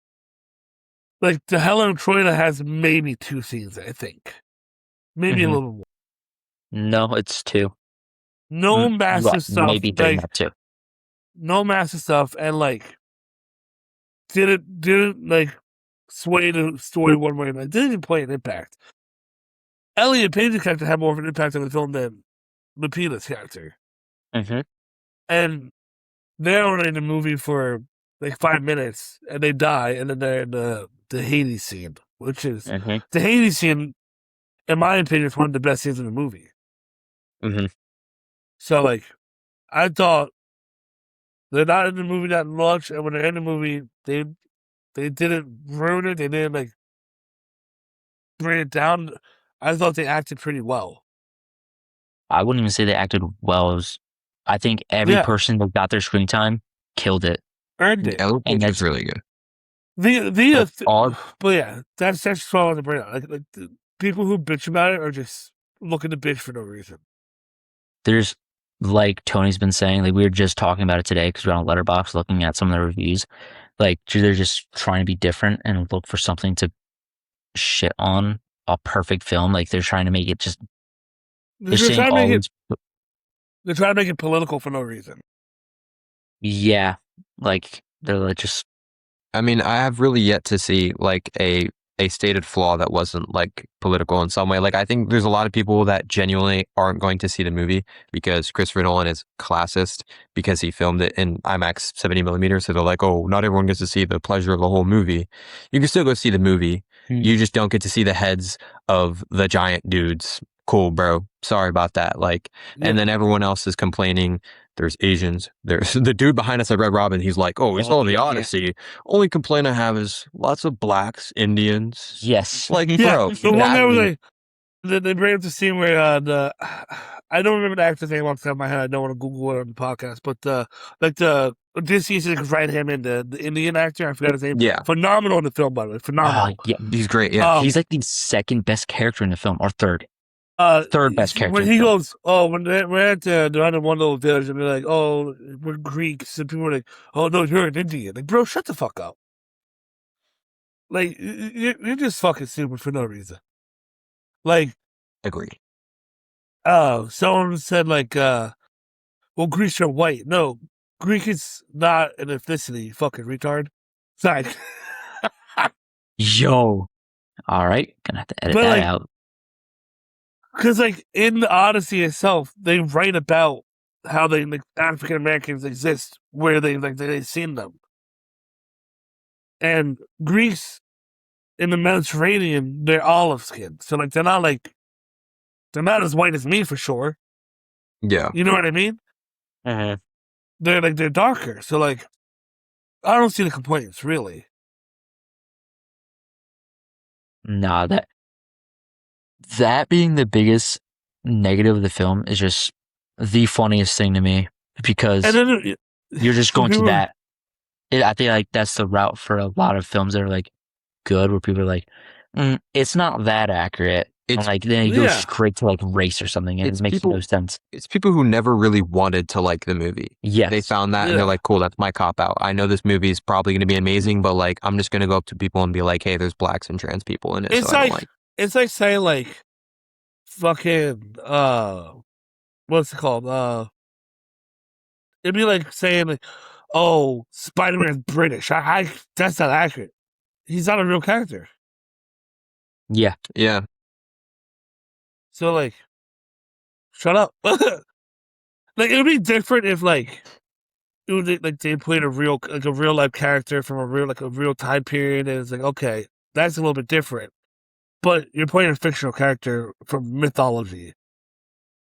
like the Helen Troy has maybe 2 scenes, I think. Maybe a Mhm. little more. no, it's 2. No massive Well, stuff. maybe 3, Like, not 2. no massive stuff, and like didn't like sway the story one way. Like didn't even play an impact. Elliot Page's character had more of an impact on the film than Lupita's character, Mm-hmm. and they're only in the movie for like 5 minutes, and they die, and then they're in the Hades scene, which is Mm-hmm. the Hades scene, in my opinion, is one of the best scenes in the movie. Mm-hmm. So like, I thought they're not in the movie that much, and when they're in the movie, they didn't ruin it. They didn't like bring it down. I thought they acted pretty well. I wouldn't even say they acted well. I think every Yeah. person that got their screen time killed it. Earned it. Elliot And Page is that's- really good. That's all- But yeah, that's what I wanted to bring up. Like the people who bitch about it are just looking to bitch for no reason. There's, like Tony's been saying, like we were just talking about it today because we're on Letterboxd looking at some of the reviews. Like they're just trying to be different and look for something to shit on a perfect film. Like they're trying to make it just. They're They're saying trying to make always, they're trying to make it political for no reason. yeah, like they're like just. I mean, I have really yet to see like a stated flaw that wasn't like political in some way. Like I think there's a lot of people that genuinely aren't going to see the movie because Christopher Nolan is classist because he filmed it in IMAX 70mm. So they're like, oh, not everyone gets to see the pleasure of the whole movie. You can still go see the movie. You just don't get to see the heads of the giant dudes cool, bro. Sorry about that. Like, and then everyone else is complaining. There's Asians. There's the dude behind us at Red Robin. He's like, oh, we saw the Odyssey. Only complaint I have is lots of blacks, Indians. Yes. Like, Yeah, bro. the one guy was that- like, they bring up the scene where I don't remember the actor's name off the top of my head. I don't want to Google it on the podcast, but the Odyssey is like right hand man, the Indian actor. I forgot his name. Yeah. Phenomenal in the film, by the way. Phenomenal. Yeah, he's great. Yeah. he's like the second best character in the film, or third. Third best character when in he the film. goes, oh, when they're at they're on one little village and they're like, oh, we're Greeks, and people are like, oh no, you're an Indian. Like, bro, shut the fuck up. Like, you're just fucking stupid for no reason. Like, Agreed. someone said like, well, Greeks are white. No, Greek is not an ethnicity. You fucking retard. Sorry. Yo. All right. Gonna have to edit But, that like, out. Because, like, in the Odyssey itself, they write about how they, like, African Americans exist, where they've seen them. And Greeks in the Mediterranean, they're olive skinned. So, like, they're not as white as me for sure. Yeah. You know what I mean? They're darker. So, like, I don't see the complaints, really. Nah, that being the biggest negative of the film is just the funniest thing to me, because And then, you're just going to people- that. I think like that's the route for a lot of films that are like good, where people are like, it's not that accurate. And It's- like then you go Yeah. straight to like race or something, and It's it makes people- no sense. It's people who never really wanted to like the movie. Yes. They found that and Yeah. they're like, cool, that's my cop out. I know this movie is probably going to be amazing, but like, I'm just going to go up to people and be like, hey, there's blacks and trans people in it. It's so I don't like- like. It's like saying, like, fucking, what's it called? It'd be like saying, like, oh, Spider-Man's British. That's not accurate. He's not a real character. Yeah. Yeah. So, like, shut up. Like, it would be different if, like, it would, like, they played a real life character from a real time period, and it's like, okay, that's a little bit different. But you're playing a fictional character from mythology.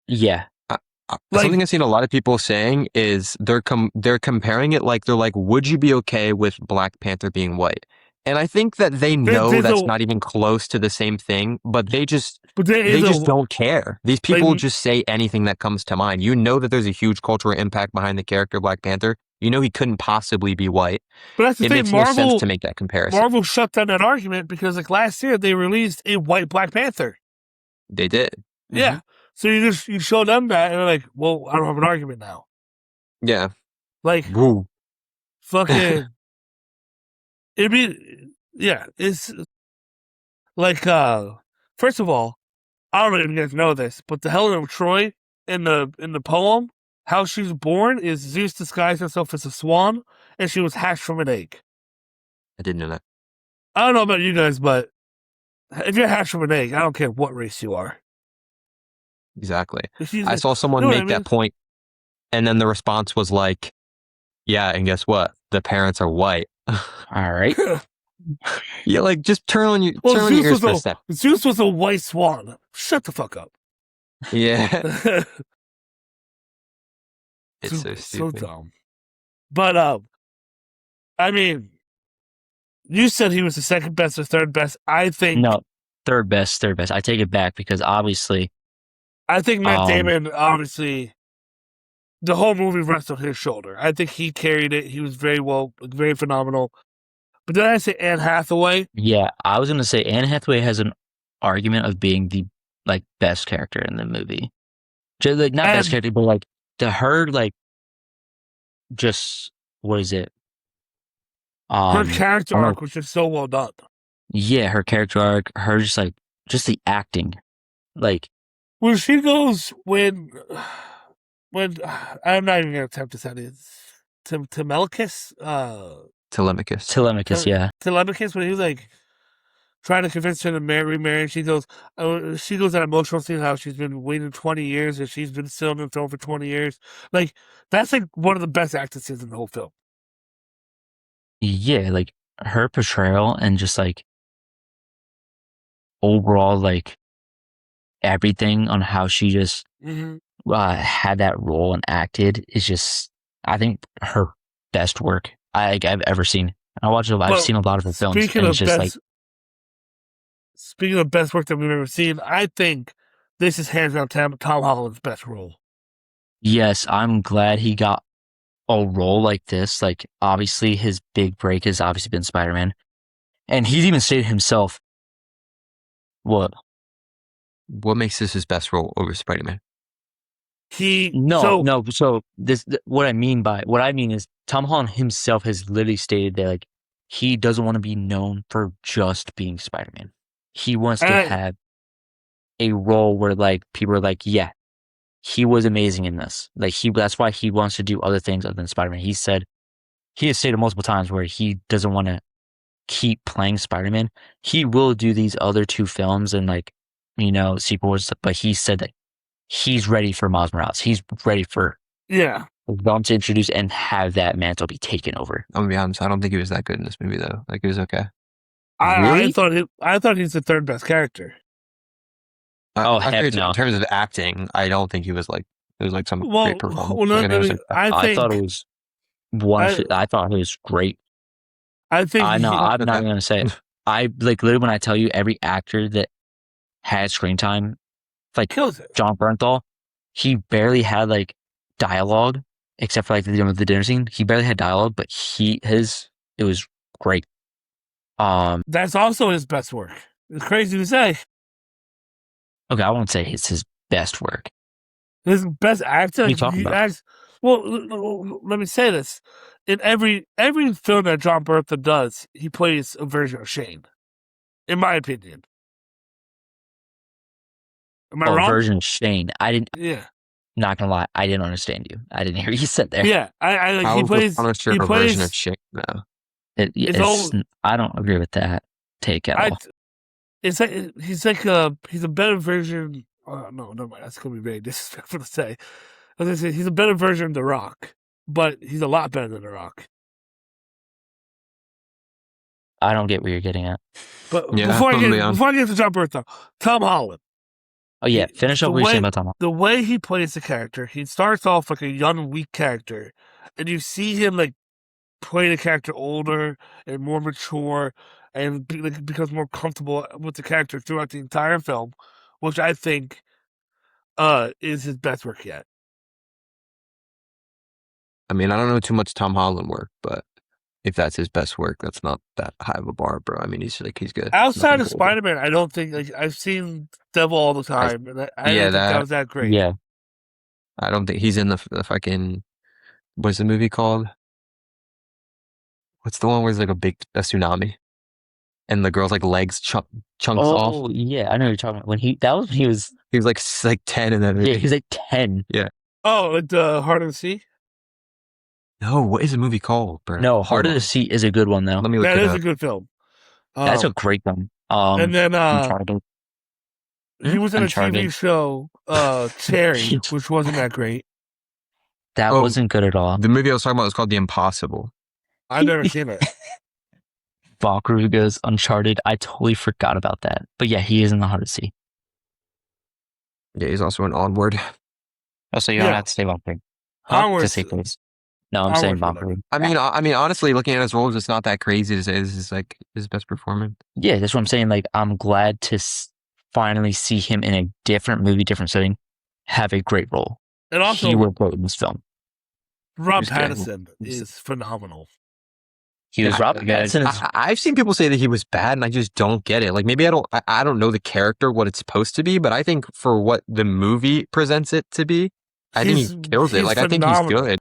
Yeah. Like- Something I've seen a lot of people saying is they're comparing it like, they're like, would you be okay with Black Panther being white? And I think that they know there's that's a- not even close to the same thing, but they just But there they is just a, don't care. These people like- just say anything that comes to mind. You know that there's a huge cultural impact behind the character Black Panther. You know he couldn't possibly be white. but that's the It thing. makes no sense to make that comparison. Marvel shut down that argument because, like, last year they released a white Black Panther. They did. Yeah. So you show them that, and they're like, well, I don't have an argument now. Yeah. Like, Woo. fucking, it's like, first of all, I don't know if you guys know this, but the Helen of Troy in the poem, how she's born is Zeus disguised herself as a swan, and she was hatched from an egg. I didn't know that. I don't know about you guys, but if you're hatched from an egg, I don't care what race you are. Exactly. She's I saw someone you know what make I mean? that point, and then the response was like, yeah, and guess what? The parents are white. All right. Yeah, like, just turn on your Well, ears for a second. Zeus was a white swan. Shut the fuck up. Yeah. It's so So stupid. dumb. But I mean, you said he was the second best or third best. I think No, third best. I take it back, because obviously, Matt Damon, obviously, the whole movie rests on his shoulder. I think he carried it. He was very phenomenal. But then I say Anne Hathaway. yeah, I was gonna say Anne Hathaway has an argument of being the like best character in the movie. Just like not best And- character, but like her like just what is it? Her character I don't know. arc was just so well done. Yeah, her character arc, her just the acting, like When she goes when I'm not even gonna attempt to say it. Telemachus, Telemachus. Telemachus. Yeah, Telemachus, when he was like trying to convince her to remarry, she goes that emotional scene how she's been waiting 20 years and she's been still in the throne for 20 years. Like, that's like one of the best acting scenes in the whole film. yeah, like her portrayal and just like overall like everything on how she just Mm-hmm. had that role and acted is just, I think, her best work I've ever seen. I've seen a lot of her films, Speaking and of it's just like, speaking of best work that we've ever seen, I think this is hands down Tom Holland's best role. yes, I'm glad he got a role like this. Like, obviously, his big break has obviously been Spider-Man, and he's even stated himself, what? What makes this his best role over Spider-Man? So this, what I mean is Tom Holland himself has literally stated that like he doesn't want to be known for just being Spider-Man. He wants to have a role where like people are like, yeah, he was amazing in this. Like that's why he wants to do other things other than Spider-Man. He has stated multiple times where he doesn't want to keep playing Spider-Man. He will do these other 2 films and like, sequels, but he said that he's ready for Miles Morales. He's ready for them to introduce and have that mantle be taken over. I'm gonna be honest, I don't think he was that good in this movie though. Like, it was okay. I thought he's the 3rd best character. Heck no. In terms of acting, I don't think he was like, it was like some great performance. I thought it was I thought it was great. I think I'm not even gonna say it. I like literally when I tell you every actor that had screen time, like kills it. John Bernthal, he barely had like dialogue except for like the dinner scene. He barely had dialogue, but it was great. That's also his best work. It's crazy to say. Okay, I won't say it's his best work. His best actor. What are you talking about? Well, let me say this: in every film that John Bernthal does, he plays a version of Shane. In my opinion, am I wrong? Version of Shane. I didn't. Yeah. Not gonna lie, I didn't understand you. I didn't hear what you said there. Yeah, he plays. He plays version of Shane. No, I don't agree with that take at all. It's like he's a better version. No, never mind. That's gonna be very disrespectful to say. As I say, he's a better version of The Rock, but he's a lot better than The Rock. I don't get where you're getting at. But before I get to John Bernthal, Tom Holland. Oh yeah, finish up what you're saying about Tom Holland. The way he plays the character, he starts off like a young, weak character, and you see him like play the character older and more mature, and becomes more comfortable with the character throughout the entire film, which I think is his best work yet. I mean, I don't know too much Tom Holland work, but if that's his best work, that's not that high of a bar, bro. I mean, he's good. Outside of Spider-Man, I don't think I've seen Devil all the time, and I don't think that was that great. Yeah, I don't think he's in the fucking. What's the movie called? What's the one where there's like a tsunami, and the girl's like legs chunks off? Oh yeah, I know what you're talking about. He was like 10 in that movie. Yeah, he was like 10. Yeah. Oh, like the Heart of the Sea. No, what is the movie called, bro? No, Heart of the Sea is a good one though. Let me look it up. That is a good film. That's a great one. And then Uncharted. He was in Uncharted. a TV show, Cherry, which wasn't that great. That wasn't good at all. The movie I was talking about was called The Impossible. I've never seen it. bonkarue goes Uncharted. I totally forgot about that. But yeah, he is in the Heart of the Sea. Yeah, he's also in Onward. Oh, so you don't have to say bonkarue. Onward. To say please. No, I'm saying bonkarue. I mean, honestly, looking at his roles, it's not that crazy to say this is like his best performance. Yeah, that's what I'm saying. Like, I'm glad to finally see him in a different movie, different setting, have a great role. And also, he will great in this film. Rob Pattinson is phenomenal. He was Rob Pattinson. I've seen people say that he was bad, and I just don't get it. Like, maybe I don't know the character, what it's supposed to be, but I think for what the movie presents it to be, I think he kills it. Like, I think he's good.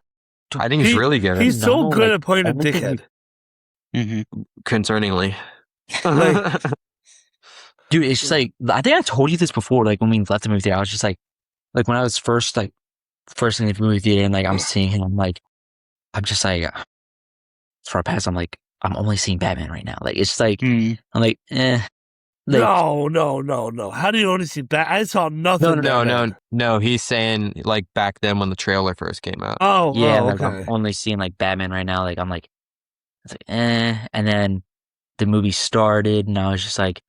I think he's really good. He's so good at playing a dickhead. Concerningly. Dude, it's just like, I think I told you this before, like, when we left the movie theater, I was just like when I was first in the movie theater, and, like, I'm seeing him, I'm just like, for a pass, I'm like, I'm only seeing Batman right now. Like, it's just like, I'm like, eh. Like, no. How do you only see Batman? I saw nothing. No. He's saying, like, back then when the trailer first came out. Oh, yeah, okay. I'm only seeing, like, Batman right now. Like, I'm like, it's like, eh. And then the movie started, and I was just like,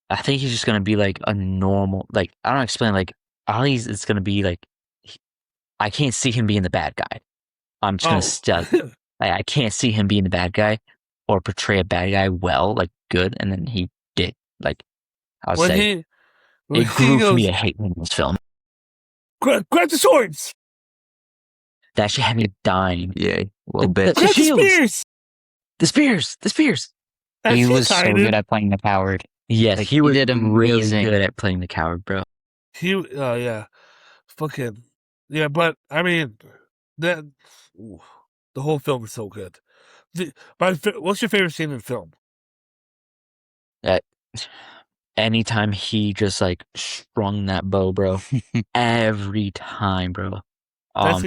I think he's just gonna be like a normal, like I don't explain. Like Ollie's, it's gonna be like I can't see him being the bad guy. I'm just gonna step. Like, I can't see him being the bad guy or portray a bad guy well, like good, and then he did. Like I'll when say, when it he grew for me goes, to hate him in this film. grab the swords, That shit had me dying. Yeah, well, The bitch. grab the shields, spears. the spears. He That's was so exciting. good at playing the coward. Yes, Like, he he was did really amazing. good at playing the coward, bro. Yeah, fucking yeah. But I mean, that the whole film is so good. What's your favorite scene in film? That anytime he just like strung that bow, bro, every time, bro. That's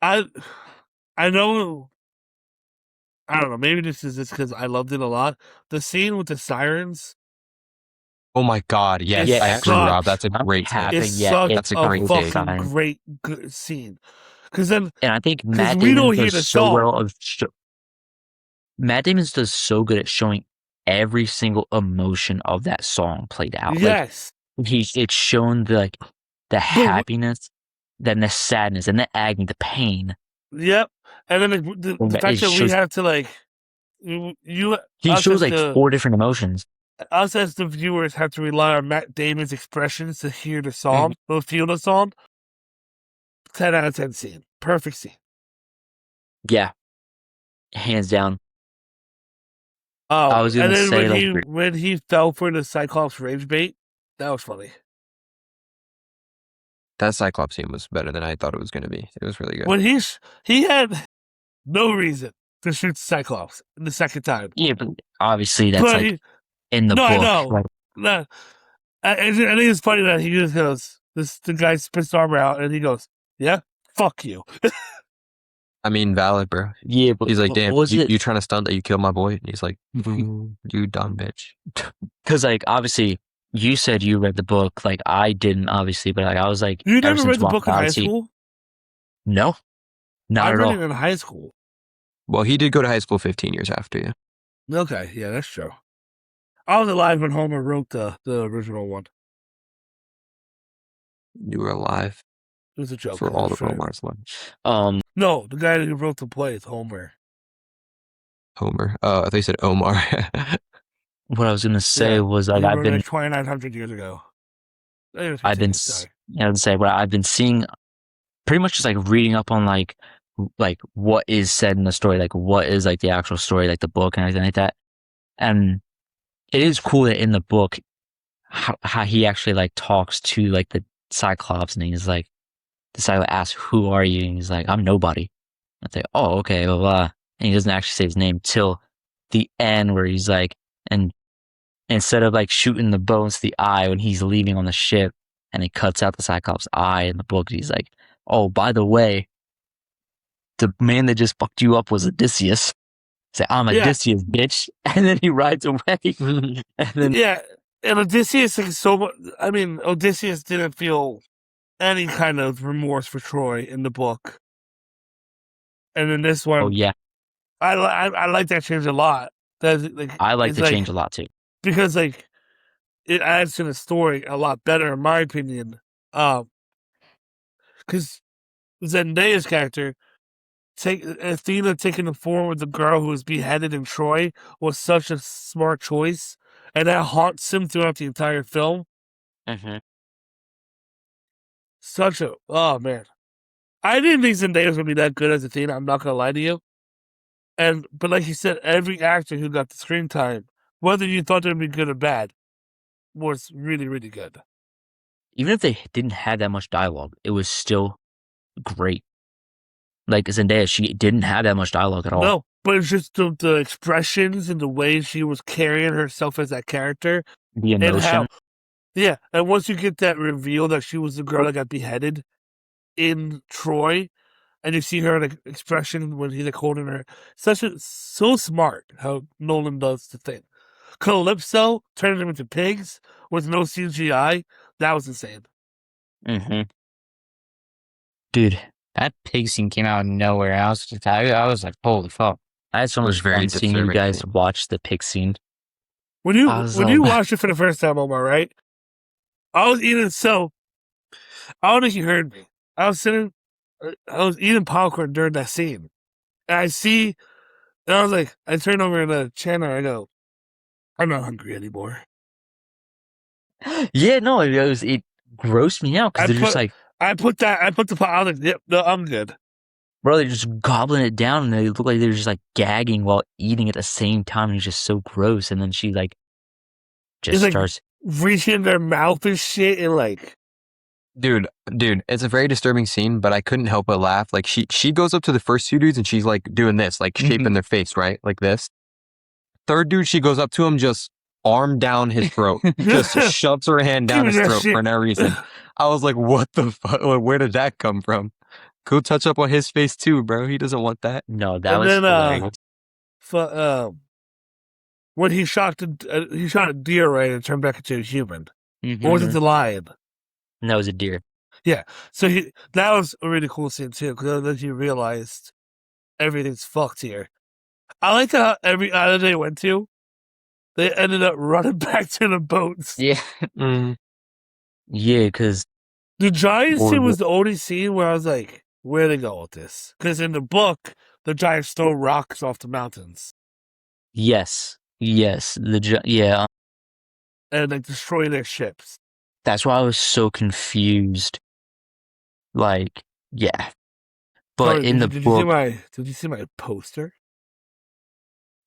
I know. I don't know. Maybe this is just because I loved it a lot. The scene with the sirens. Oh my god, yes, It I agree, sucks. Rob. That's a I'm great happy. take. It's Yeah, such That's a a great take. fucking Siren. great good scene. Because then, And I think because Matt we Damon don't hear does the so well song. of Matt Damon does so good at showing every single emotion of that song played out. Yes. Like it's shown the happiness, then the sadness, and the agony, the pain. Yep. And then the fact that we have to like you He us shows as like 4 different emotions. us as the viewers have to rely on Matt Damon's expressions to hear the song, or feel the song. 10 out of 10 scene. Perfect scene. Yeah, hands down. Oh, I was gonna and then say when he fell for the Cyclops rage bait, that was funny. That Cyclops scene was better than I thought it was going to be. It was really good. When he had no reason to shoot Cyclops the second time. Yeah, but obviously that's But like in the no, book. I know. Like, No, I think it's funny that he just goes, the guy spits the armor out and he goes, yeah, fuck you. I mean, valid, bro. yeah, but He's like, but damn, was it? you trying to stunt that you killed my boy? And he's like, you dumb bitch. Because like obviously you said you read the book, like I didn't obviously, but like I was like, You ever never since read the watching book in high Odyssey- school? No, not I at read all. it in high school. Well, he did go to high school 15 years after you. Okay, yeah, that's true. I was alive when Homer wrote the original one. You were alive It was a joke. for it all was the true. Romars one. No, the guy who wrote the play is Homer. Homer. I thought you said Omar. What I was gonna say Yeah, was he like I've wrote it been like 2,900 years ago. Anyways, I've been continue, sorry. I would say what I've been seeing pretty much just like reading up on like what is said in the story, like what is like the actual story, like the book and everything like that. And it is cool that in the book how he actually like talks to like the Cyclops and he's like the Cyclops asks, "Who are you?" And he's like, "I'm nobody." I say, "Oh, okay, blah blah." And he doesn't actually say his name till the end where he's like, and instead of like shooting the bow into the eye when he's leaving on the ship and he cuts out the Cyclops' eye in the book, he's like, "Oh, by the way, the man that just fucked you up was Odysseus." Say, "I'm Yeah. Odysseus, bitch," and then he rides away. And then Yeah, and Odysseus is so much. I mean, Odysseus didn't feel any kind of remorse for Troy in the book, and in this one, oh yeah, I like that change a lot. That's like I like it's the change a lot too. because like it adds to the story a lot better, in my opinion. Because Zendaya's character, Athena taking the form of the girl who was beheaded in Troy was such a smart choice, and that haunts him throughout the entire film. Mm-hmm. Oh man, I didn't think Zendaya was gonna be that good as Athena. I'm not gonna lie to you. But like you said, every actor who got the screen time, whether you thought they'd be good or bad, was really, really good. Even if they didn't have that much dialogue, it was still great. Like Zendaya, she didn't have that much dialogue at all. No, but it's just the expressions and the way she was carrying herself as that character. The And emotion. yeah, and once you get that reveal that she was the girl that got beheaded in Troy, and you see her like expression when he's like holding her, so smart how Nolan does the thing. Calypso turning them into pigs with no CGI, that was insane. Mm-hmm. Dude, that pig scene came out of nowhere. I was like, holy fuck. I had so It was much very fun seeing you disturbing guys scene. watch the pig scene. When you I was when like- you watched it for the first time, Omar, right? I was eating I don't know if you heard me. I was eating popcorn during that scene. And and I was like, I turned over in the channel, I go, I'm not hungry anymore. Yeah, no, it grossed me out because they're just like, I put the pot, I was like, yep, no, I'm good. bro, they're just gobbling it down and they look like they're just like gagging while eating at the same time. And it's just so gross. And then she like just It's like starts. reaching in their mouth and shit and like, Dude, it's a very disturbing scene, but I couldn't help but laugh. Like she goes up to the first two dudes and she's like doing this, like shaping their face, right? Like this. Third dude, she goes up to him, just arm down his throat, just shoves her hand down Give his me that throat shit. for no reason. I was like, what the fuck? Like, where did that come from? Go touch up on his face too, bro. He doesn't want that. No, that And was then, hilarious. when he shot a deer, right, and turned back into a human. Mhm. Or was it the lion? And that was a deer. So that was a really cool scene too, because then you realized everything's fucked here. I like how every island they went to, they ended up running back to the boats. Yeah. Mm. Yeah, because The giant Or scene the- was the only scene where I was like, where they go with this? Because in the book, the giants throw rocks off the mountains yes, and and like destroy their ships. that's why I was so confused. Like, yeah. But Sorry, in the did book, you see my poster?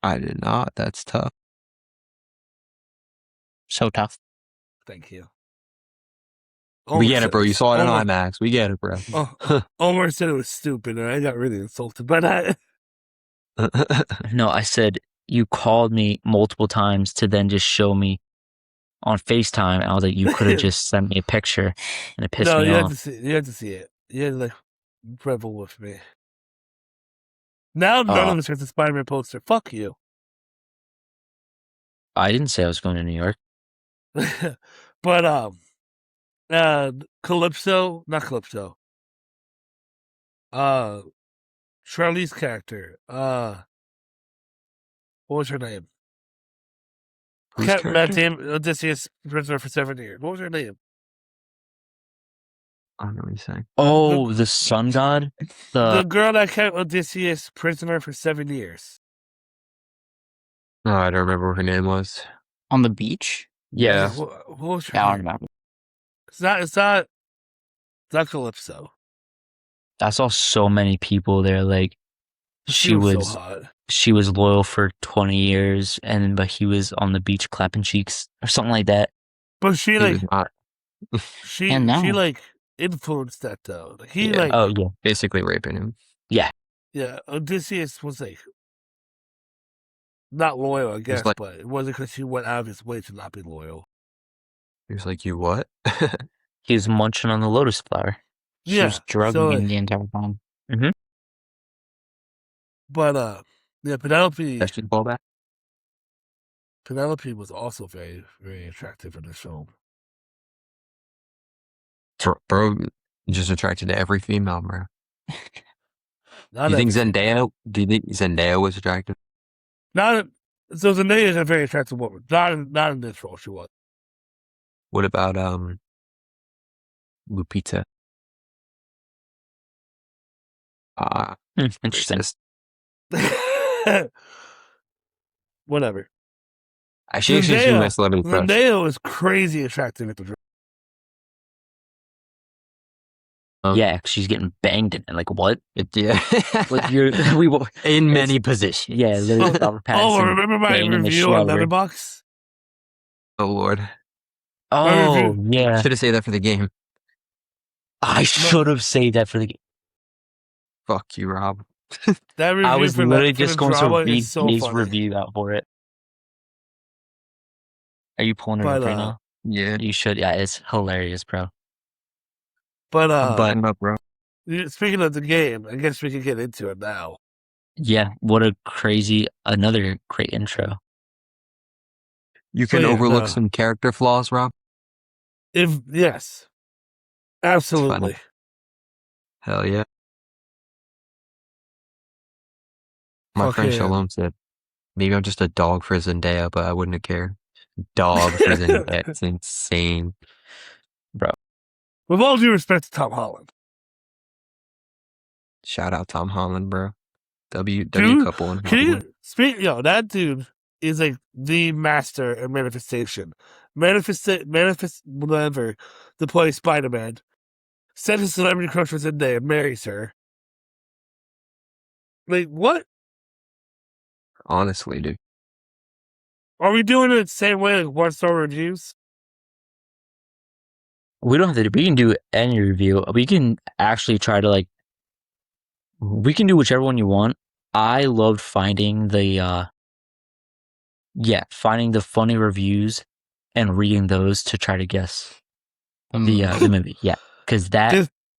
I did not. That's tough. So tough. Thank you. We get it, bro. You saw it on Omar- IMAX. We get it, bro. Omar said it was stupid, and I got really insulted by that. no, I said you called me multiple times to then just show me on FaceTime. And I was like, you could have just sent me a picture, and it pissed No, me you had off. to see. You had to see it. You had to like revel with me. Now none of us has a Spider-Man poster. Fuck you. I didn't say I was going to New York. But Calypso, not Calypso. Charlize's character. What was her name? Whose Kept Matt character? Damon Odysseus prisoner for 7 years. What was her name? I don't know what you're saying. Oh, the sun god? The girl that kept Odysseus prisoner for 7 years. No, I don't remember what her name was. On the beach? Yeah. What was her Yeah, I don't name? remember. It's not Calypso. I saw so many people there. Like, she was so hot. she was loyal for 20 years, but he was on the beach clapping cheeks or something like that. But she He like was not she And now. she like influenced that though. Like he Yeah. like Oh yeah, basically raping him. yeah, Odysseus was like not loyal, I guess, like- but it wasn't because he went out of his way to not be loyal. He was like, "You what?" he was munching on the lotus flower. She Yeah, was drugging so, him the entire time. But yeah, Penelope That should fall back. was also very, very attractive in this film. Bro, just attracted to every female, bro. Not Do you think every- Zendaya was attractive? So Zendaya is a very attractive woman. Not in this role, she was. What about Lupita? Interesting. racist. Whatever. She actually seemed my celebrity crush. Zendaya was crazy attractive at the Yeah, 'cause she's getting banged in it. Like what? Yeah. Like in many positions. Yeah, literally Robert Pattinson remember my banging the review shit out on of her. Letterboxd? Oh Lord. Oh yeah, Should have saved that for the game. I should have saved that for the game. Fuck you, Rob. That review I was for literally for just the going to drama read is so his funny. review out for it. Are you pulling it But, up right now? Yeah. You should. Yeah, it's hilarious, bro. But Button up, bro. speaking of the game, I guess we can get into it now. Yeah, another great intro. You can yeah, overlook no. some character flaws, Rob. Yes, absolutely. Hell yeah. My friend Fucking- Shalom said, maybe I'm just a dog for Zendaya, but I wouldn't have cared. dog for Zendaya. It's insane. With all due respect to Tom Holland. Shout out Tom Holland, bro. W Dude, couple in can Hollywood. you speak? Yo, that dude is like the master of manifestation. Manifest whatever to play Spider-Man. Sends his celebrity crush for Zendaya and marries her. Like, what? Honestly, dude. Are we doing it the same way, like 1-star reviews? We don't have to. We can do any review. We can actually try to we can do whichever one you want. I loved finding the funny reviews and reading those to try to guess the movie. Yeah, because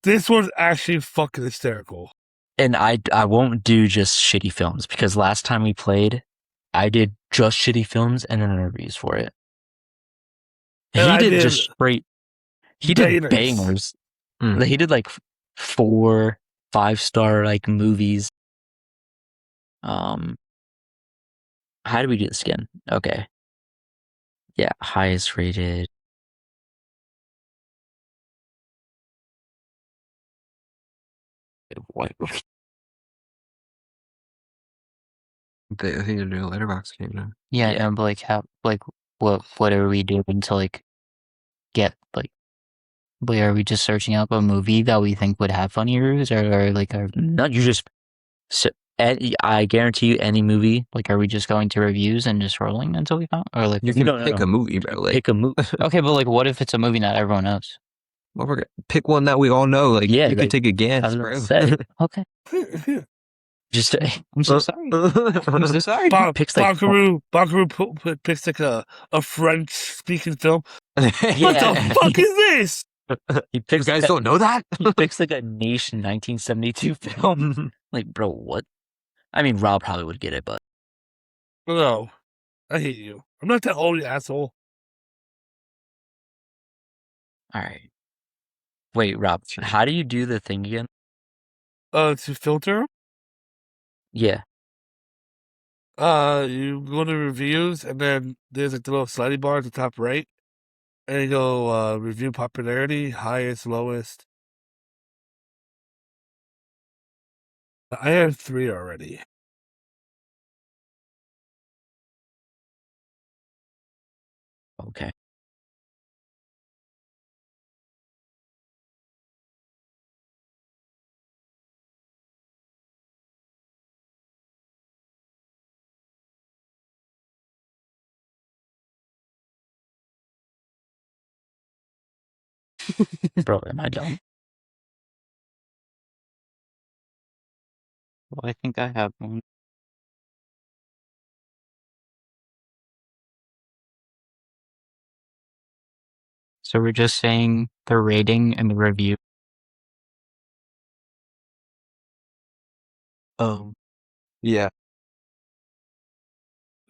This was actually fucking hysterical. and I won't do just shitty films because last time we played, I did just shitty films and then reviews for it. And He I did did just straight. He did bangers. He did like 4 5-star like movies. How do we do this again? Okay. Yeah, highest rated. What? I think they're doing a letterbox game now. Yeah, Yeah. no, but like how what are we doing to like get like are we just searching up a movie that we think would have funny reviews or like are Not you just. I guarantee you, any movie. like are we just going to reviews and just rolling until we found or like You can No, pick no. a movie, bro. Like, Pick a movie. okay, but like what if it's a movie not everyone knows? pick one that we all know. Like, Yeah, you can like, take a I guess, was gonna bro. say. Okay. Just I'm so sorry. I'm so sorry. Picks like Bonkarue picks like a French speaking film. What the fuck is this? he You picks guys don't know that? he picks like a Nation 1972 film. Like, bro, what? I mean, Rob probably would get it, but No, I hate you. I'm not that old, you asshole. all right. Wait, Rob, how do you do the thing again? To filter, Yeah. you go to reviews, and then there's like the little sliding bar at the top right, and you go review popularity, highest, lowest. I have 3 already. Okay. Bro, am I dumb? Well, I think I have one. So we're just saying the rating and the review. Yeah.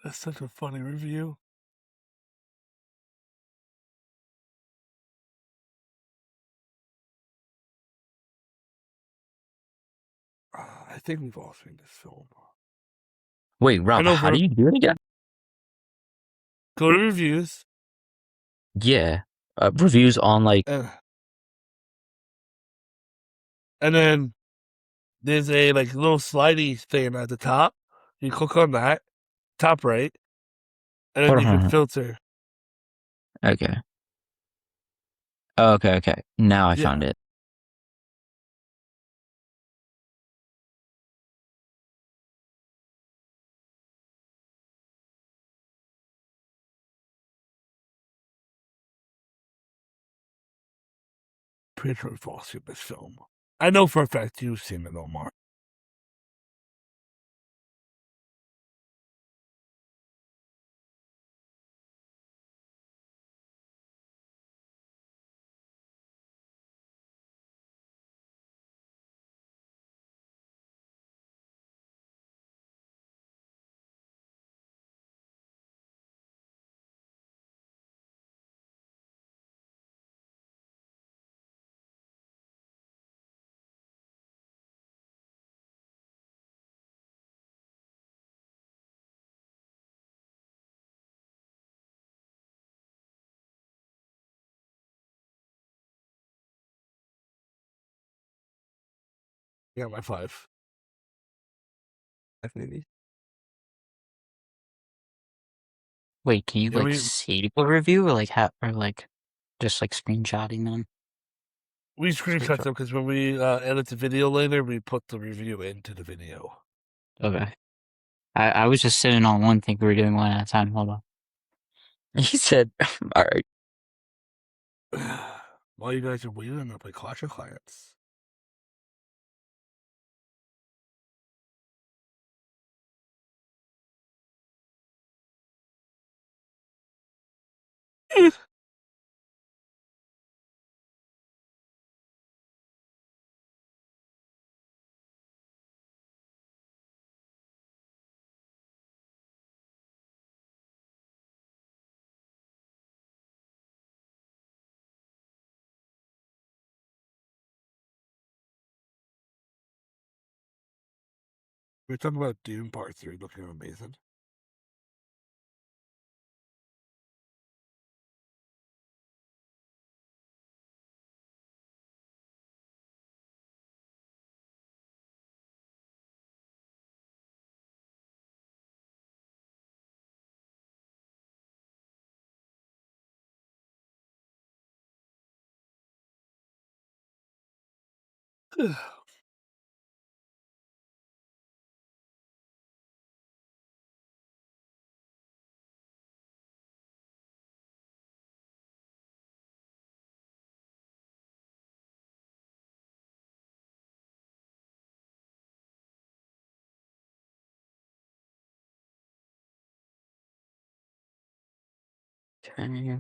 That's such a funny review. I think we've all seen this film. Wait, Rob, know how for- do you do it again? Go to reviews, Yeah. Reviews on like. and then there's a like little slidey thing at the top. You click on that, top right, and then Hold you on, can hold on. filter. Okay. Okay. Now I Yeah. found it. Pretty sure we've all seen this film. I know for a fact you've seen it, Omar. I got my 5. Definitely. Wait, can you Yeah, we see the review or just screenshotting them? screenshot them because when we edit the video later, we put the review into the video. Okay. I was just sitting on one thing. We were doing one at a time. Hold on. He said, "All right." While you guys are waiting, I'm gonna play Clash of Clans. We're talking about Doom Part 3 looking amazing. Okay.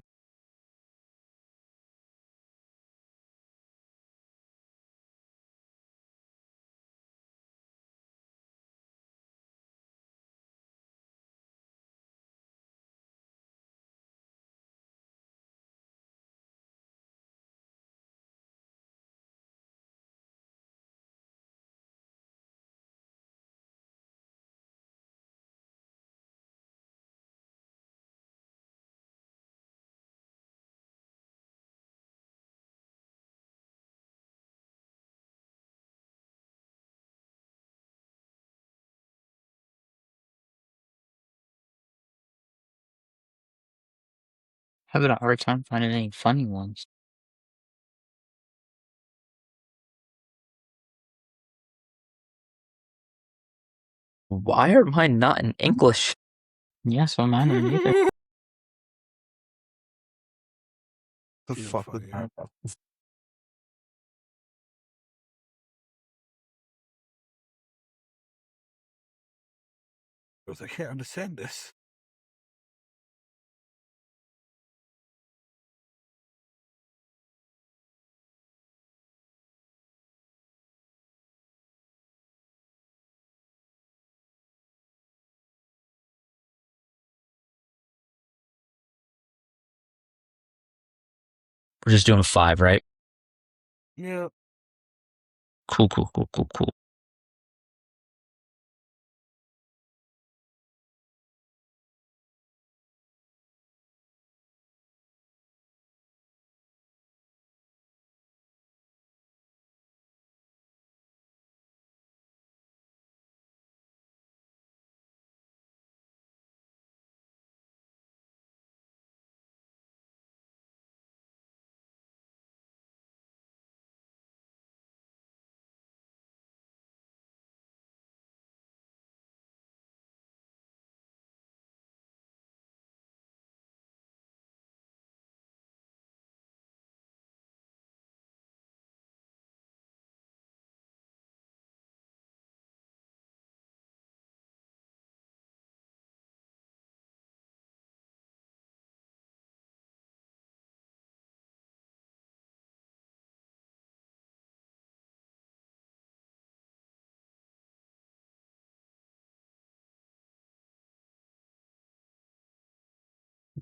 Having a hard time finding any funny ones. Why are mine not in English? Yeah, so mine are neither. The Yeah, fuck funny, with yeah. I can't understand this. We're just doing a 5, right? Yeah. Cool.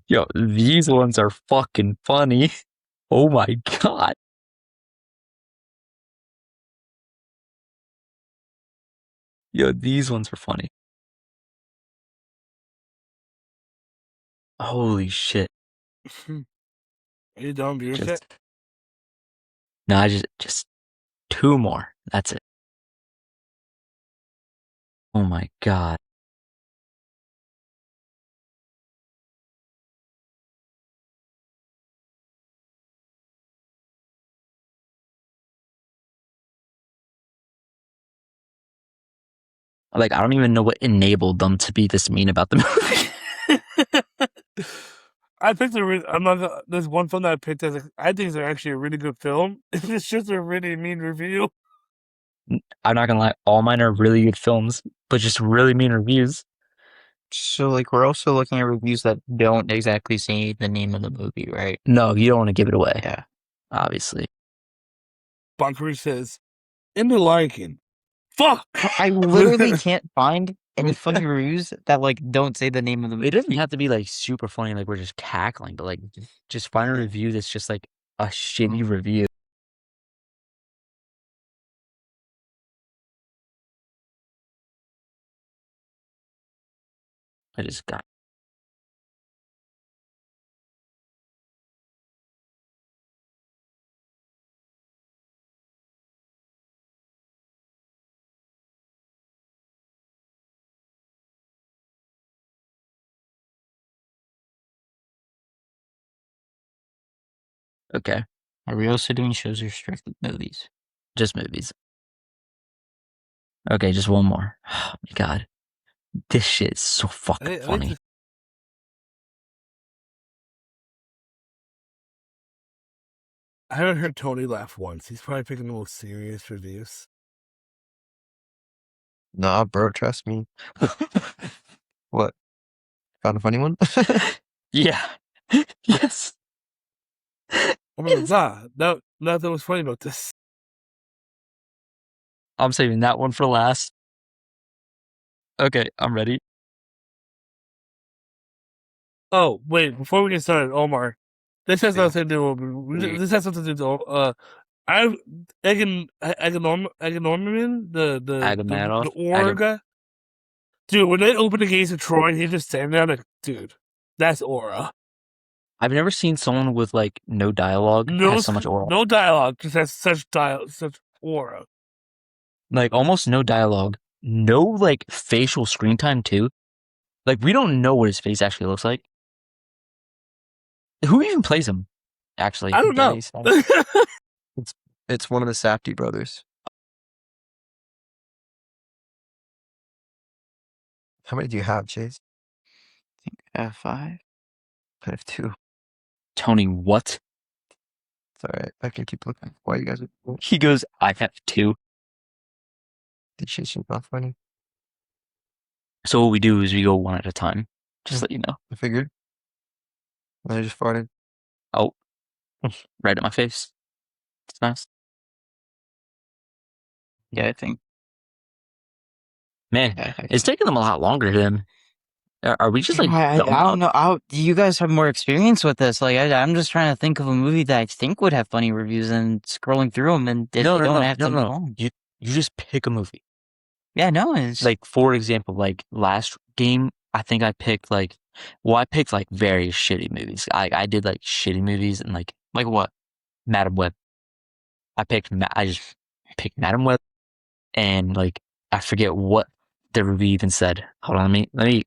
Yo, these ones are fucking funny. Oh my god. Yo, these ones are funny. Holy shit. Are you done viewing Just shit? no, just 2 more. That's it. Oh my god. Like, I don't even know what enabled them to be this mean about the movie. I picked I'm not. There's one film that I picked as I think it's actually a really good film. It's just a really mean review. I'm not gonna lie, all mine are really good films, but just really mean reviews. So, like, we're also looking at reviews that don't exactly say the name of the movie, right? No, you don't want to give it away. Yeah. Obviously. Bonkarue says, "In the Lion King." Fuck! I literally can't find any funny reviews that, like, don't say the name of the movie. It doesn't have to be like super funny, like we're just cackling, but like just find a review that's just like a shitty review. I just got. Okay, Are we also doing shows or strictly movies? just movies. Okay, just one more. Oh my god, this shit is so fucking funny. I haven't heard Tony laugh once. He's probably picking the most serious reviews. Nah, bro, trust me. What? Found a funny one? Yeah. Yes. Oh my god, nothing was funny about this. I'm saving that one for last. Okay, I'm ready. Oh wait, before we get started, Omar, this has Yeah. nothing to do with. This has something to do. Agamemnon, the Aura guy. Dude, when they open the gates of Troy, he just standing there like, dude, that's Aura. I've never seen someone with like no dialogue has so much aura. No dialogue, just has such aura. Like almost no dialogue, no like facial screen time too. Like we don't know what his face actually looks like. Who even plays him? Actually, I don't know. It's one of the Safdie brothers. How many do you have, Chase? I think I have 5. I have 2. Tony, what? It's alright. I can keep looking. Why you guys are... He goes, I have 2. Did Chase not funny? So what we do is we go one at a time. Just let you know. I figured. I just farted. Oh, right at my face. It's nice. Yeah, I think. Man, Yeah, it's taking them a lot longer than. Are we just like? I don't know. You guys have more experience with this. Like, I'm just trying to think of a movie that I think would have funny reviews and scrolling through them, and they don't have to be long. You just pick a movie. Yeah, no, it's Like for example, like last game, I think I picked like, I picked like very shitty movies. I did like shitty movies and like what? Madam Web. I just picked Madam Web, and like I forget what the review even said. Hold on, let me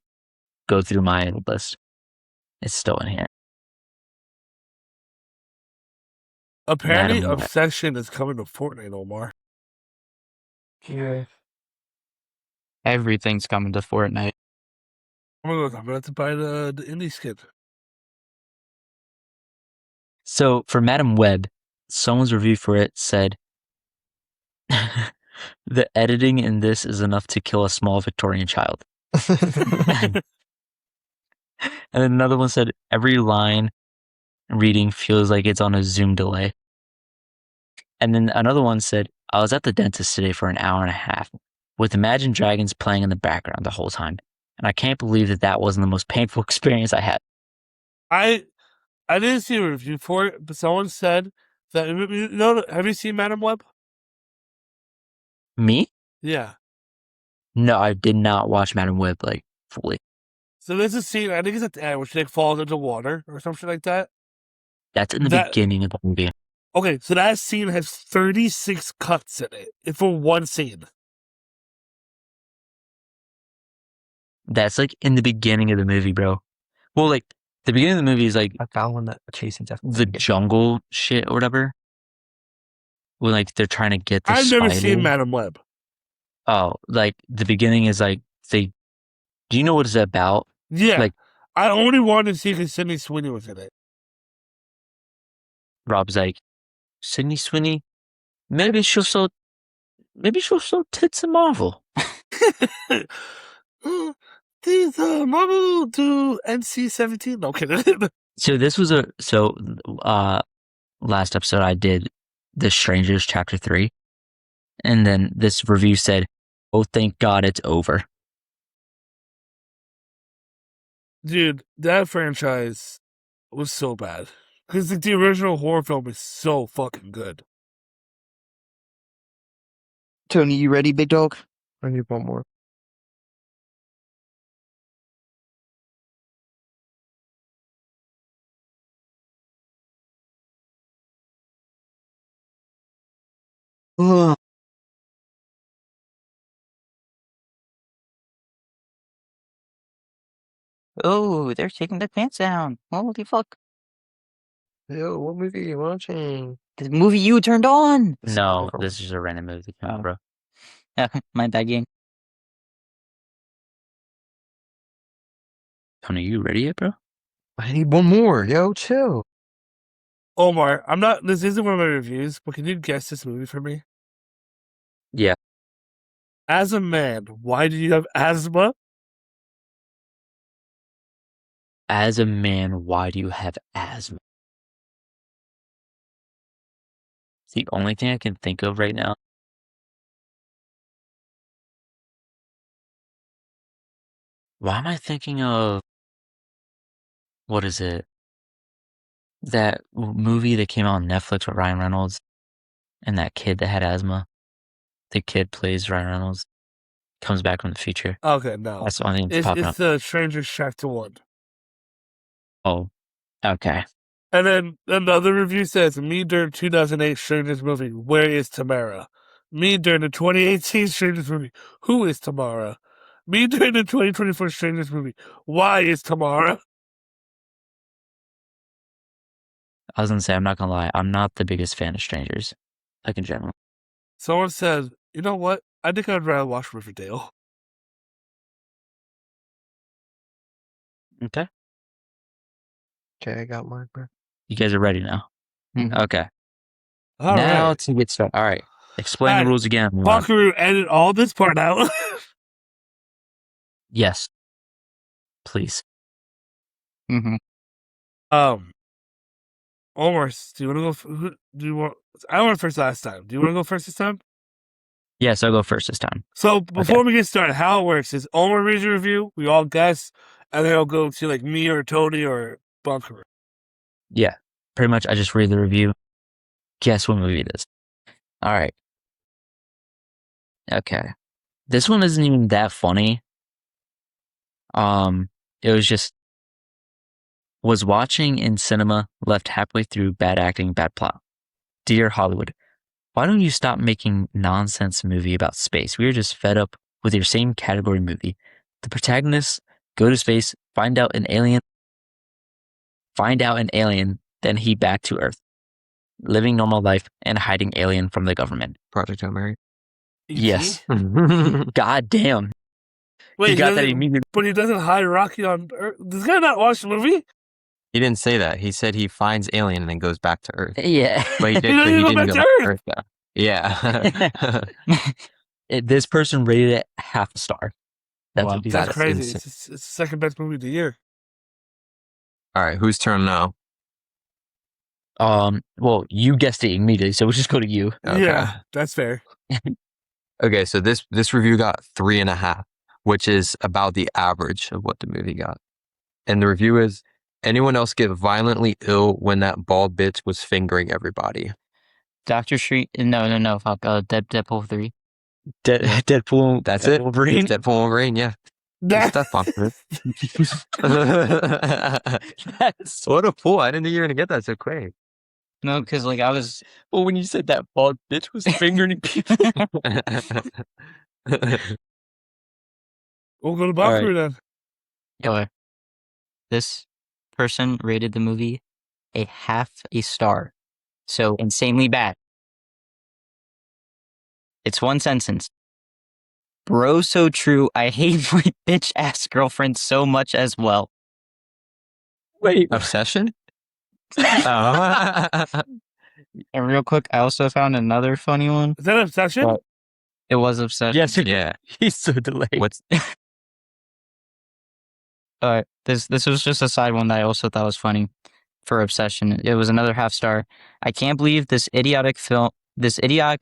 go through my list. It's still in here. Apparently, Madam Web. Obsession is coming to Fortnite, Omar. Yeah. Everything's coming to Fortnite. Oh my god, I'm about to buy the indie skin. So for Madam Web, someone's review for it said, the editing in this is enough to kill a small Victorian child. And then another one said, every line reading feels like it's on a Zoom delay. And then another one said, I was at the dentist today for an hour and a half with Imagine Dragons playing in the background the whole time. And I can't believe that wasn't the most painful experience I had. I didn't see a review for it, but someone said that, have you seen Madam Web? Me? Yeah. No, I did not watch Madam Web like fully. So there's a scene, I think it's at the end, where she like falls into water or something like that. That's in the beginning of the movie. Okay, so that scene has 36 cuts in it for one scene. That's like in the beginning of the movie, bro. Well, like the beginning of the movie is like I found one that chasing the jungle shit or whatever. When like they're trying to get the I've spider. never seen Madam Web. Oh, like the beginning is like they. Do you know what it's about? Yeah. Like I only wanted to see because Sydney Sweeney was in it. Rob's like, Sydney Sweeney, maybe she'll show tits in Marvel. These Marvel do NC-17. No kidding. So this was last episode I did The Strangers Chapter 3. And then this review said, oh, thank God it's over. Dude, that franchise was so bad. Because the original horror film is so fucking good. Tony, you ready, big dog? I need one more. Ugh. Oh, they're taking the pants down. Holy fuck. Yo, what movie are you watching? The movie you turned on. No, this is a random movie, Oh. bro. My bad game. Tony, you ready yet, bro? I need one more. Yo, chill. Omar, this isn't one of my reviews, but can you guess this movie for me? Yeah. As a man, why do you have asthma? As a man, why do you have asthma? It's the only thing I can think of right now. Why am I thinking of, what is it? That movie that came out on Netflix with Ryan Reynolds and that kid that had asthma. The kid plays Ryan Reynolds. Comes back from the future. Okay, no. That's the only thing that's popping up. It's the Strangers Chapter 1. Oh, okay. And then another review says, me during 2008 Strangers movie, where is Tamara? Me during the 2018 Strangers movie, who is Tamara? Me during the 2024 Strangers movie, why is Tamara? I was gonna say, I'm not gonna lie, I'm not the biggest fan of Strangers, like in general. Someone said, you know what? I think I'd rather watch Riverdale. Okay. Okay, I got mine, bro. You guys are ready now? Mhm. Okay. All now right. to get started. All right. Explain All the right. rules again. Bonkarue, edit all this part out. Yes. Please. Mm-hmm. Omar, do you want to go? Who do you want? I went first last time. Do you want to go first this time? Yes, I'll go first this time. So before we get started, how it works is Omar reads a review, we all guess, and then it'll go to like me or Tony or Bunker. Yeah. Pretty much, I just read the review. Guess what movie it is. All right. Okay. This one isn't even that funny. It was just was watching in cinema, left halfway through, bad acting, bad plot. Dear Hollywood, why don't you stop making nonsense movie about space? We are just fed up with your same category movie. The protagonists go to space, find out an alien, then he back to Earth, living normal life and hiding alien from the government. Project Hail Mary. Yes. He God damn. Wait, You got that doesn't- immediately. But he doesn't hide Rocky on Earth. This guy not watch the movie? didn't say that. He said he finds alien and then goes back to Earth. Yeah. But he, did, He but doesn't he go didn't back go to back to Earth, though. Yeah. This person rated it half a star. That's Wow. what he That's That's crazy. insane. It's the second best movie of the year. All right, whose turn now? Well, you guessed it immediately, so we'll just go to you. Okay. Yeah, that's fair. Okay, so this review got 3.5, which is about the average of what the movie got. And the review is, anyone else get violently ill when that bald bitch was fingering everybody? Dr. Street. No. Fuck. Deadpool 3. Deadpool. That's it. Wolverine. Deadpool Wolverine, yeah. That- That's popular. That's What a fool. I didn't think you were going to get that so quick. No, because like I was. well, when you said that bald bitch was fingering people. We'll go to All right. bonkarue then. Okay. This person rated the movie a half a star. So insanely bad. It's one sentence. Bro, so true. I hate my bitch ass girlfriend so much as well. Wait. Obsession? Oh. And real quick, I also found another funny one. Is that an obsession? But it was Obsession. Yes. Yeah. He's so delayed. What's This was just a side one that I also thought was funny for Obsession. It was another half star. I can't believe this idiotic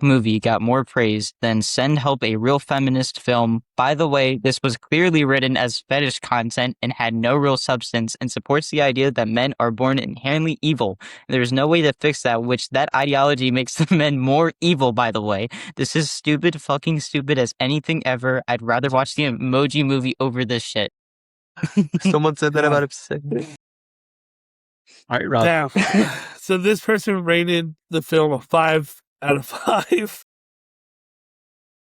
movie got more praise than Send Help, a real feminist film. By the way, this was clearly written as fetish content and had no real substance and supports the idea that men are born inherently evil. There's no way to fix that, which that ideology makes the men more evil, by the way. This is stupid, fucking stupid as anything ever. I'd rather watch the Emoji Movie over this shit. someone said that Yeah. about obsession? All right, Rob. Damn. So this person rated the film a 5 out of 5.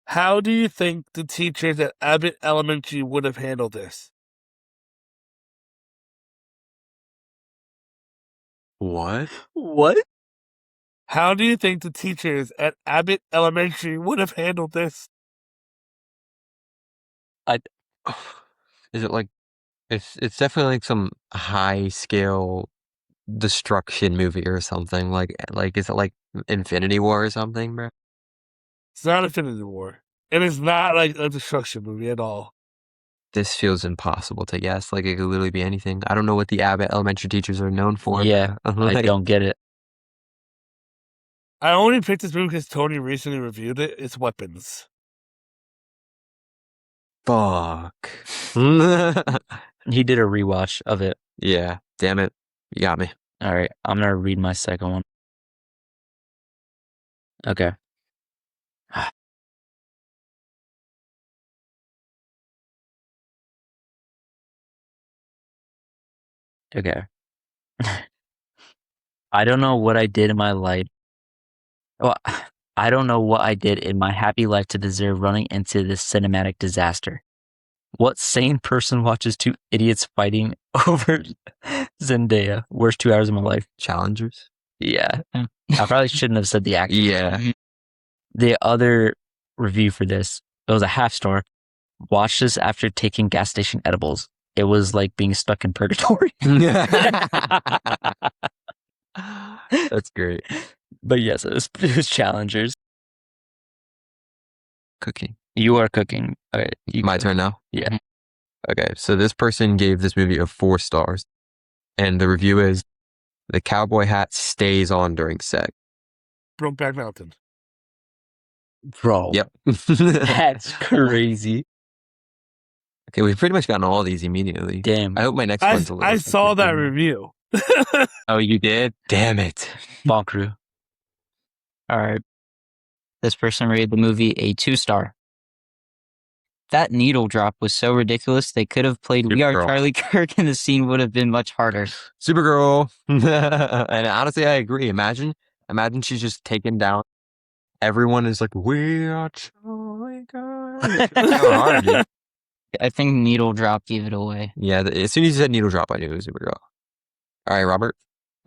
How do you think the teachers at Abbott Elementary would have handled this? What? What? How do you think the teachers at Abbott Elementary would have handled this? Is it like it's definitely like some high scale destruction movie or something. Like is it like Infinity War or something, bro? It's not Infinity War. And it's not like a destruction movie at all. This feels impossible to guess. Like it could literally be anything. I don't know what the Abbott elementary teachers are known for. Yeah, but, I like, don't get it. I only picked this movie because Tony recently reviewed it. It's Weapons. fuck. He did a rewatch of it. Yeah, damn it. You got me. All right, I'm gonna read my second one. Okay. Okay. I don't know what I did in my life. Well, I don't know what I did in my happy life to deserve running into this cinematic disaster. What sane person watches two idiots fighting over Zendaya? Worst 2 hours of my life. Challengers? Yeah. I probably shouldn't have said the actor. Yeah. The other review for this, it was a half star. Watched this after taking gas station edibles. It was like being stuck in purgatory. That's great. But yes, it was challengers. Cooking. You are cooking. Okay, My turn now? Yeah. Okay, so this person gave this movie a 4 stars. And the review is, the cowboy hat stays on during sex. Brokeback Mountain. Bro. Yep. That's crazy. Okay, we've pretty much gotten all these immediately. Damn. I hope my next one's a little I saw that different. review. Oh, you did? Damn it. Bonkarue. All right. This person rated the movie a 2-star. That needle drop was so ridiculous they could have played We Are Supergirl. Charlie Kirk and the scene would have been much harder. Supergirl. And honestly, I agree. Imagine she's just taken down. Everyone is like, we are Charlie Kirk. It's so hard, dude. I think needle drop gave it away. Yeah, as soon as you said needle drop, I knew it was Supergirl. All right, Robert.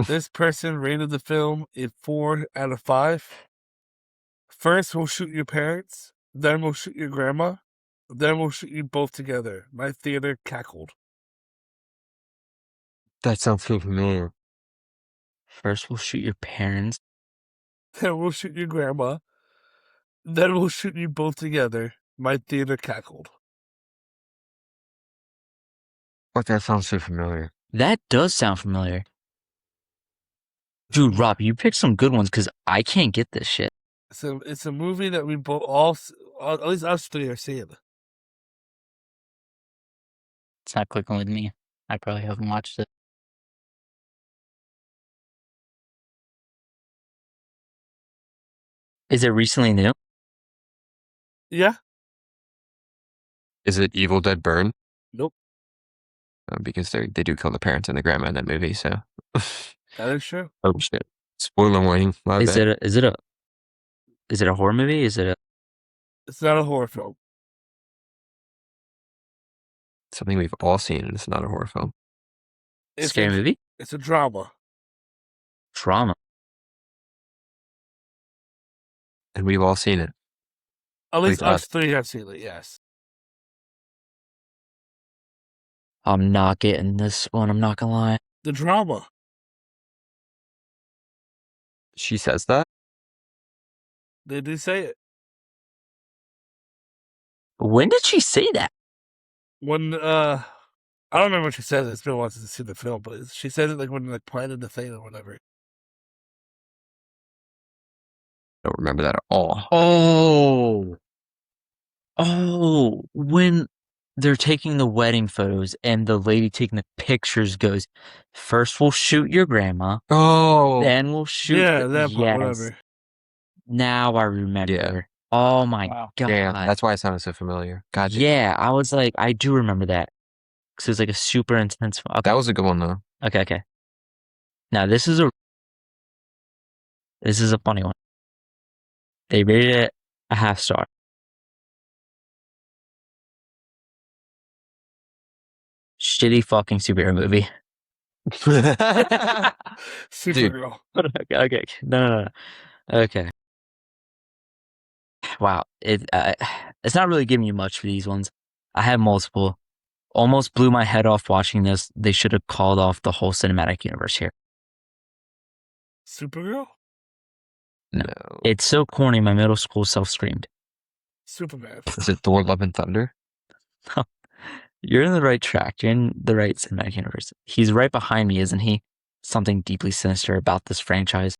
This person rated the film a 4 out of 5. First, we'll shoot your parents. Then we'll shoot your grandma. Then we'll shoot you both together. My theater cackled. That sounds so familiar. First, we'll shoot your parents. Then we'll shoot your grandma. Then we'll shoot you both together. My theater cackled. What? That sounds so familiar. That does sound familiar. Dude, Rob, you picked some good ones because I can't get this shit. It's a movie that we both all, at least us three, are seeing. It's not clicking with me. I probably haven't watched it. Is it recently new? Yeah? Is it Evil Dead Burn? Nope. Because they do kill the parents and the grandma in that movie, so. That is true. Oh, shit. Spoiler warning. My Is bad. it a horror movie? Is it a It's not a horror film. Something we've all seen, and it's not a horror film. It's Scary a, movie? It's a drama. Trauma. And we've all seen it. At least least us. us three have seen it, yes. I'm not getting this one, I'm not gonna lie. The drama. She says that? They do say it. When did she say that? When, I don't remember what she says. It's been a while since I've seen the film, but she says it like when like planning the thing or whatever. I don't remember that at all. Oh, when they're taking the wedding photos and the lady taking the pictures goes, first we'll shoot your grandma, Oh, then we'll shoot. Yeah, that part, whatever. Now I remember. Yeah. Oh my god. damn. That's why it sounded so familiar. Gotcha. Yeah, I was like, I do remember that. Because it was like a super intense. Okay. That was a good one, though. Okay. Now this is a funny one. They rated it a 0.5 star. Shitty fucking superhero movie. Supergirl. Okay. No. Okay. Wow. It's not really giving you much for these ones. I have multiple. Almost blew my head off watching this. They should have called off the whole cinematic universe here. Supergirl? No. It's so corny. My middle school self-screamed. Superman. Is it Thor, Love, and Thunder? You're in the right track. You're in the right cinematic universe. He's right behind me, isn't he? Something deeply sinister about this franchise.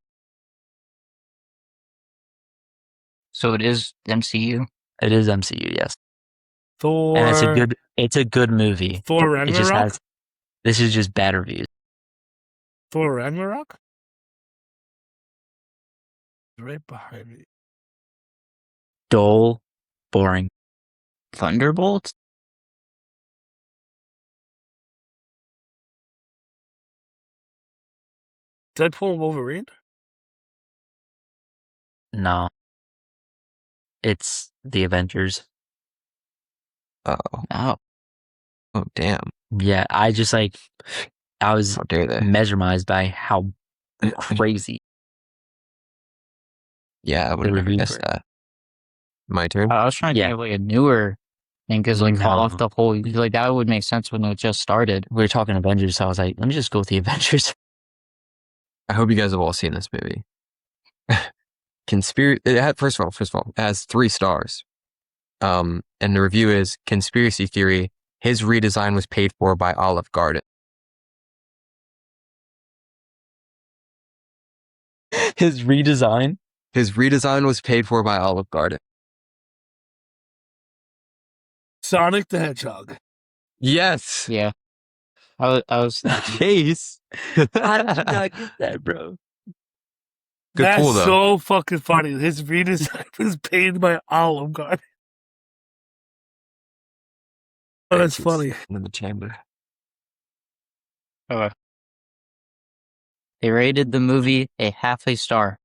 So it is MCU. It is MCU, yes. Thor. And it's a good movie. Thor It just Ragnarok? this is just bad reviews. Thor Ragnarok? Right behind me. Dull, boring. Thunderbolts? Deadpool and Wolverine? No. It's the Avengers. Oh. Oh. Oh, damn. Yeah, I was How dare they? mesmerized by how crazy. Yeah, I would have never reviews guessed were. that. My turn? I was trying to Yeah. think of like a newer thing because like call No. off the whole like that would make sense when it just started. We were talking Avengers, so I was like, let me just go with the Avengers. I hope you guys have all seen this movie. First of all, it has 3 stars. And the review is Conspiracy Theory. His redesign was paid for by Olive Garden. His redesign? His redesign was paid for by Olive Garden. Sonic the Hedgehog. Yes. Yeah. I was Case. How did you not get that, bro? Good That's pull, though. so fucking funny. His redesign was paid by Olive Garden. Oh, that's funny. In the chamber. They rated the movie a 0.5 star.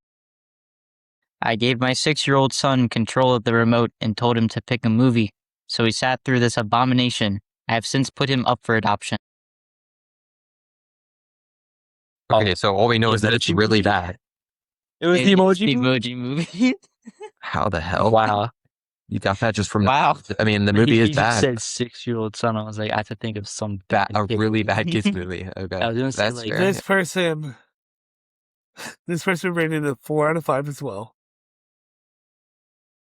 I gave my 6-year-old son control of the remote and told him to pick a movie, so he sat through this abomination. I have since put him up for adoption. Okay, so all we know is that it's really bad. It was the emoji movie? Emoji movie. How the hell? Wow. You got that just from Wow. I mean, the movie is He bad. just said 6-year-old son. I was like, I have to think of some A kid really movie. bad kids movie. Okay. I was gonna say, That's like, fair. This person rated it a 4 out of 5 as well.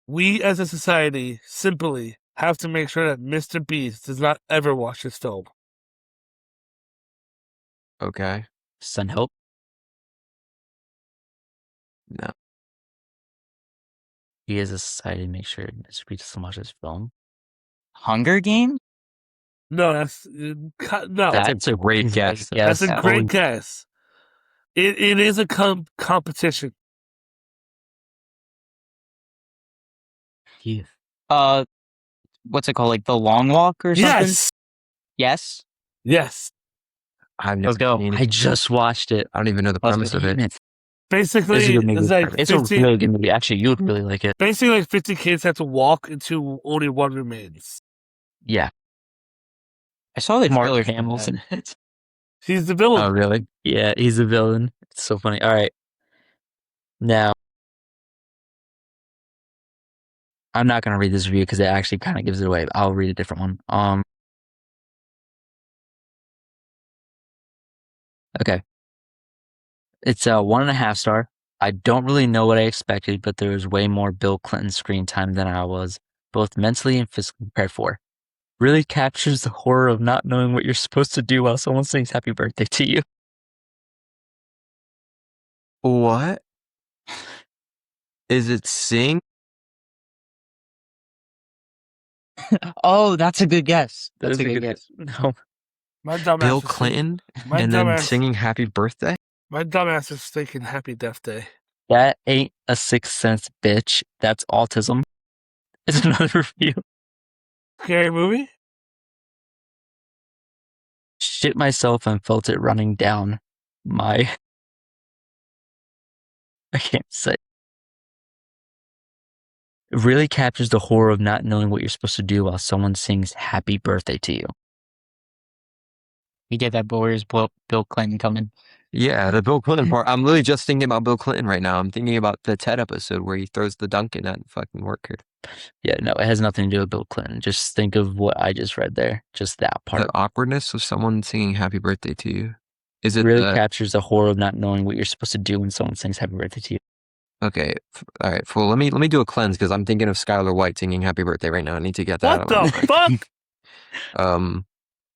We as a society simply have to make sure that Mr. Beast does not ever watch this film. Okay. Son help. No. He is a society to make sure Mr. Beast doesn't watch this film. Hunger Games? No, that's no. That's a great guess. That's a great Oh, guess. It is a competition. yeah. What's it called? Like The Long Walk or something? Yes. Yes. Yes. I've never Let's go. seen it. I just watched it. I don't even know the Let's premise of Damn it. it. Basically, It's a good movie. it's like It's 50, a really good movie. Actually, you would really like it. basically like 50 kids have to walk until only one remains. Yeah. I saw like Mark Mark Hamill in it. He's the villain. Oh, really? Yeah, he's a villain. It's so funny. All right. Now, I'm not going to read this review because it actually kind of gives it away. I'll read a different one. Okay. It's a 1.5 star. I don't really know what I expected, but there was way more Bill Clinton screen time than I was, both mentally and physically prepared for. Really captures the horror of not knowing what you're supposed to do while someone sings happy birthday to you. What? Is it Sing? Oh, that's a good guess. That That's is a good guess. No. My dumbass Bill is Clinton? My And then dumbass. singing Happy Birthday? My dumbass is thinking Happy Death Day. That ain't a Sixth Sense, bitch. That's autism. It's another review. Scary movie? Shit myself and felt it running down my... I can't say. It really captures the horror of not knowing what you're supposed to do while someone sings happy birthday to you. We get that, but where's Bill Clinton coming? Yeah, the Bill Clinton part. I'm literally just thinking about Bill Clinton right now. I'm thinking about the TED episode where he throws the Dunkin' at fucking worker. Yeah, no, it has nothing to do with Bill Clinton. Just think of what I just read there. Just that part. The awkwardness of someone singing Happy Birthday to you. Is it really captures the horror of not knowing what you're supposed to do when someone sings happy birthday to you. Okay, all right. Well, let me do a cleanse because I'm thinking of Skylar White singing Happy Birthday right now. I need to get that What out the of my mind. fuck?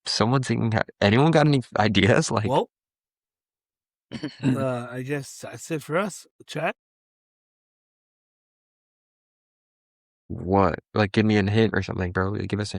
Someone singing. Anyone got any ideas? Like, Well, I guess that's it for us. Chat. what? Like, give me a hint or something, bro. Give us a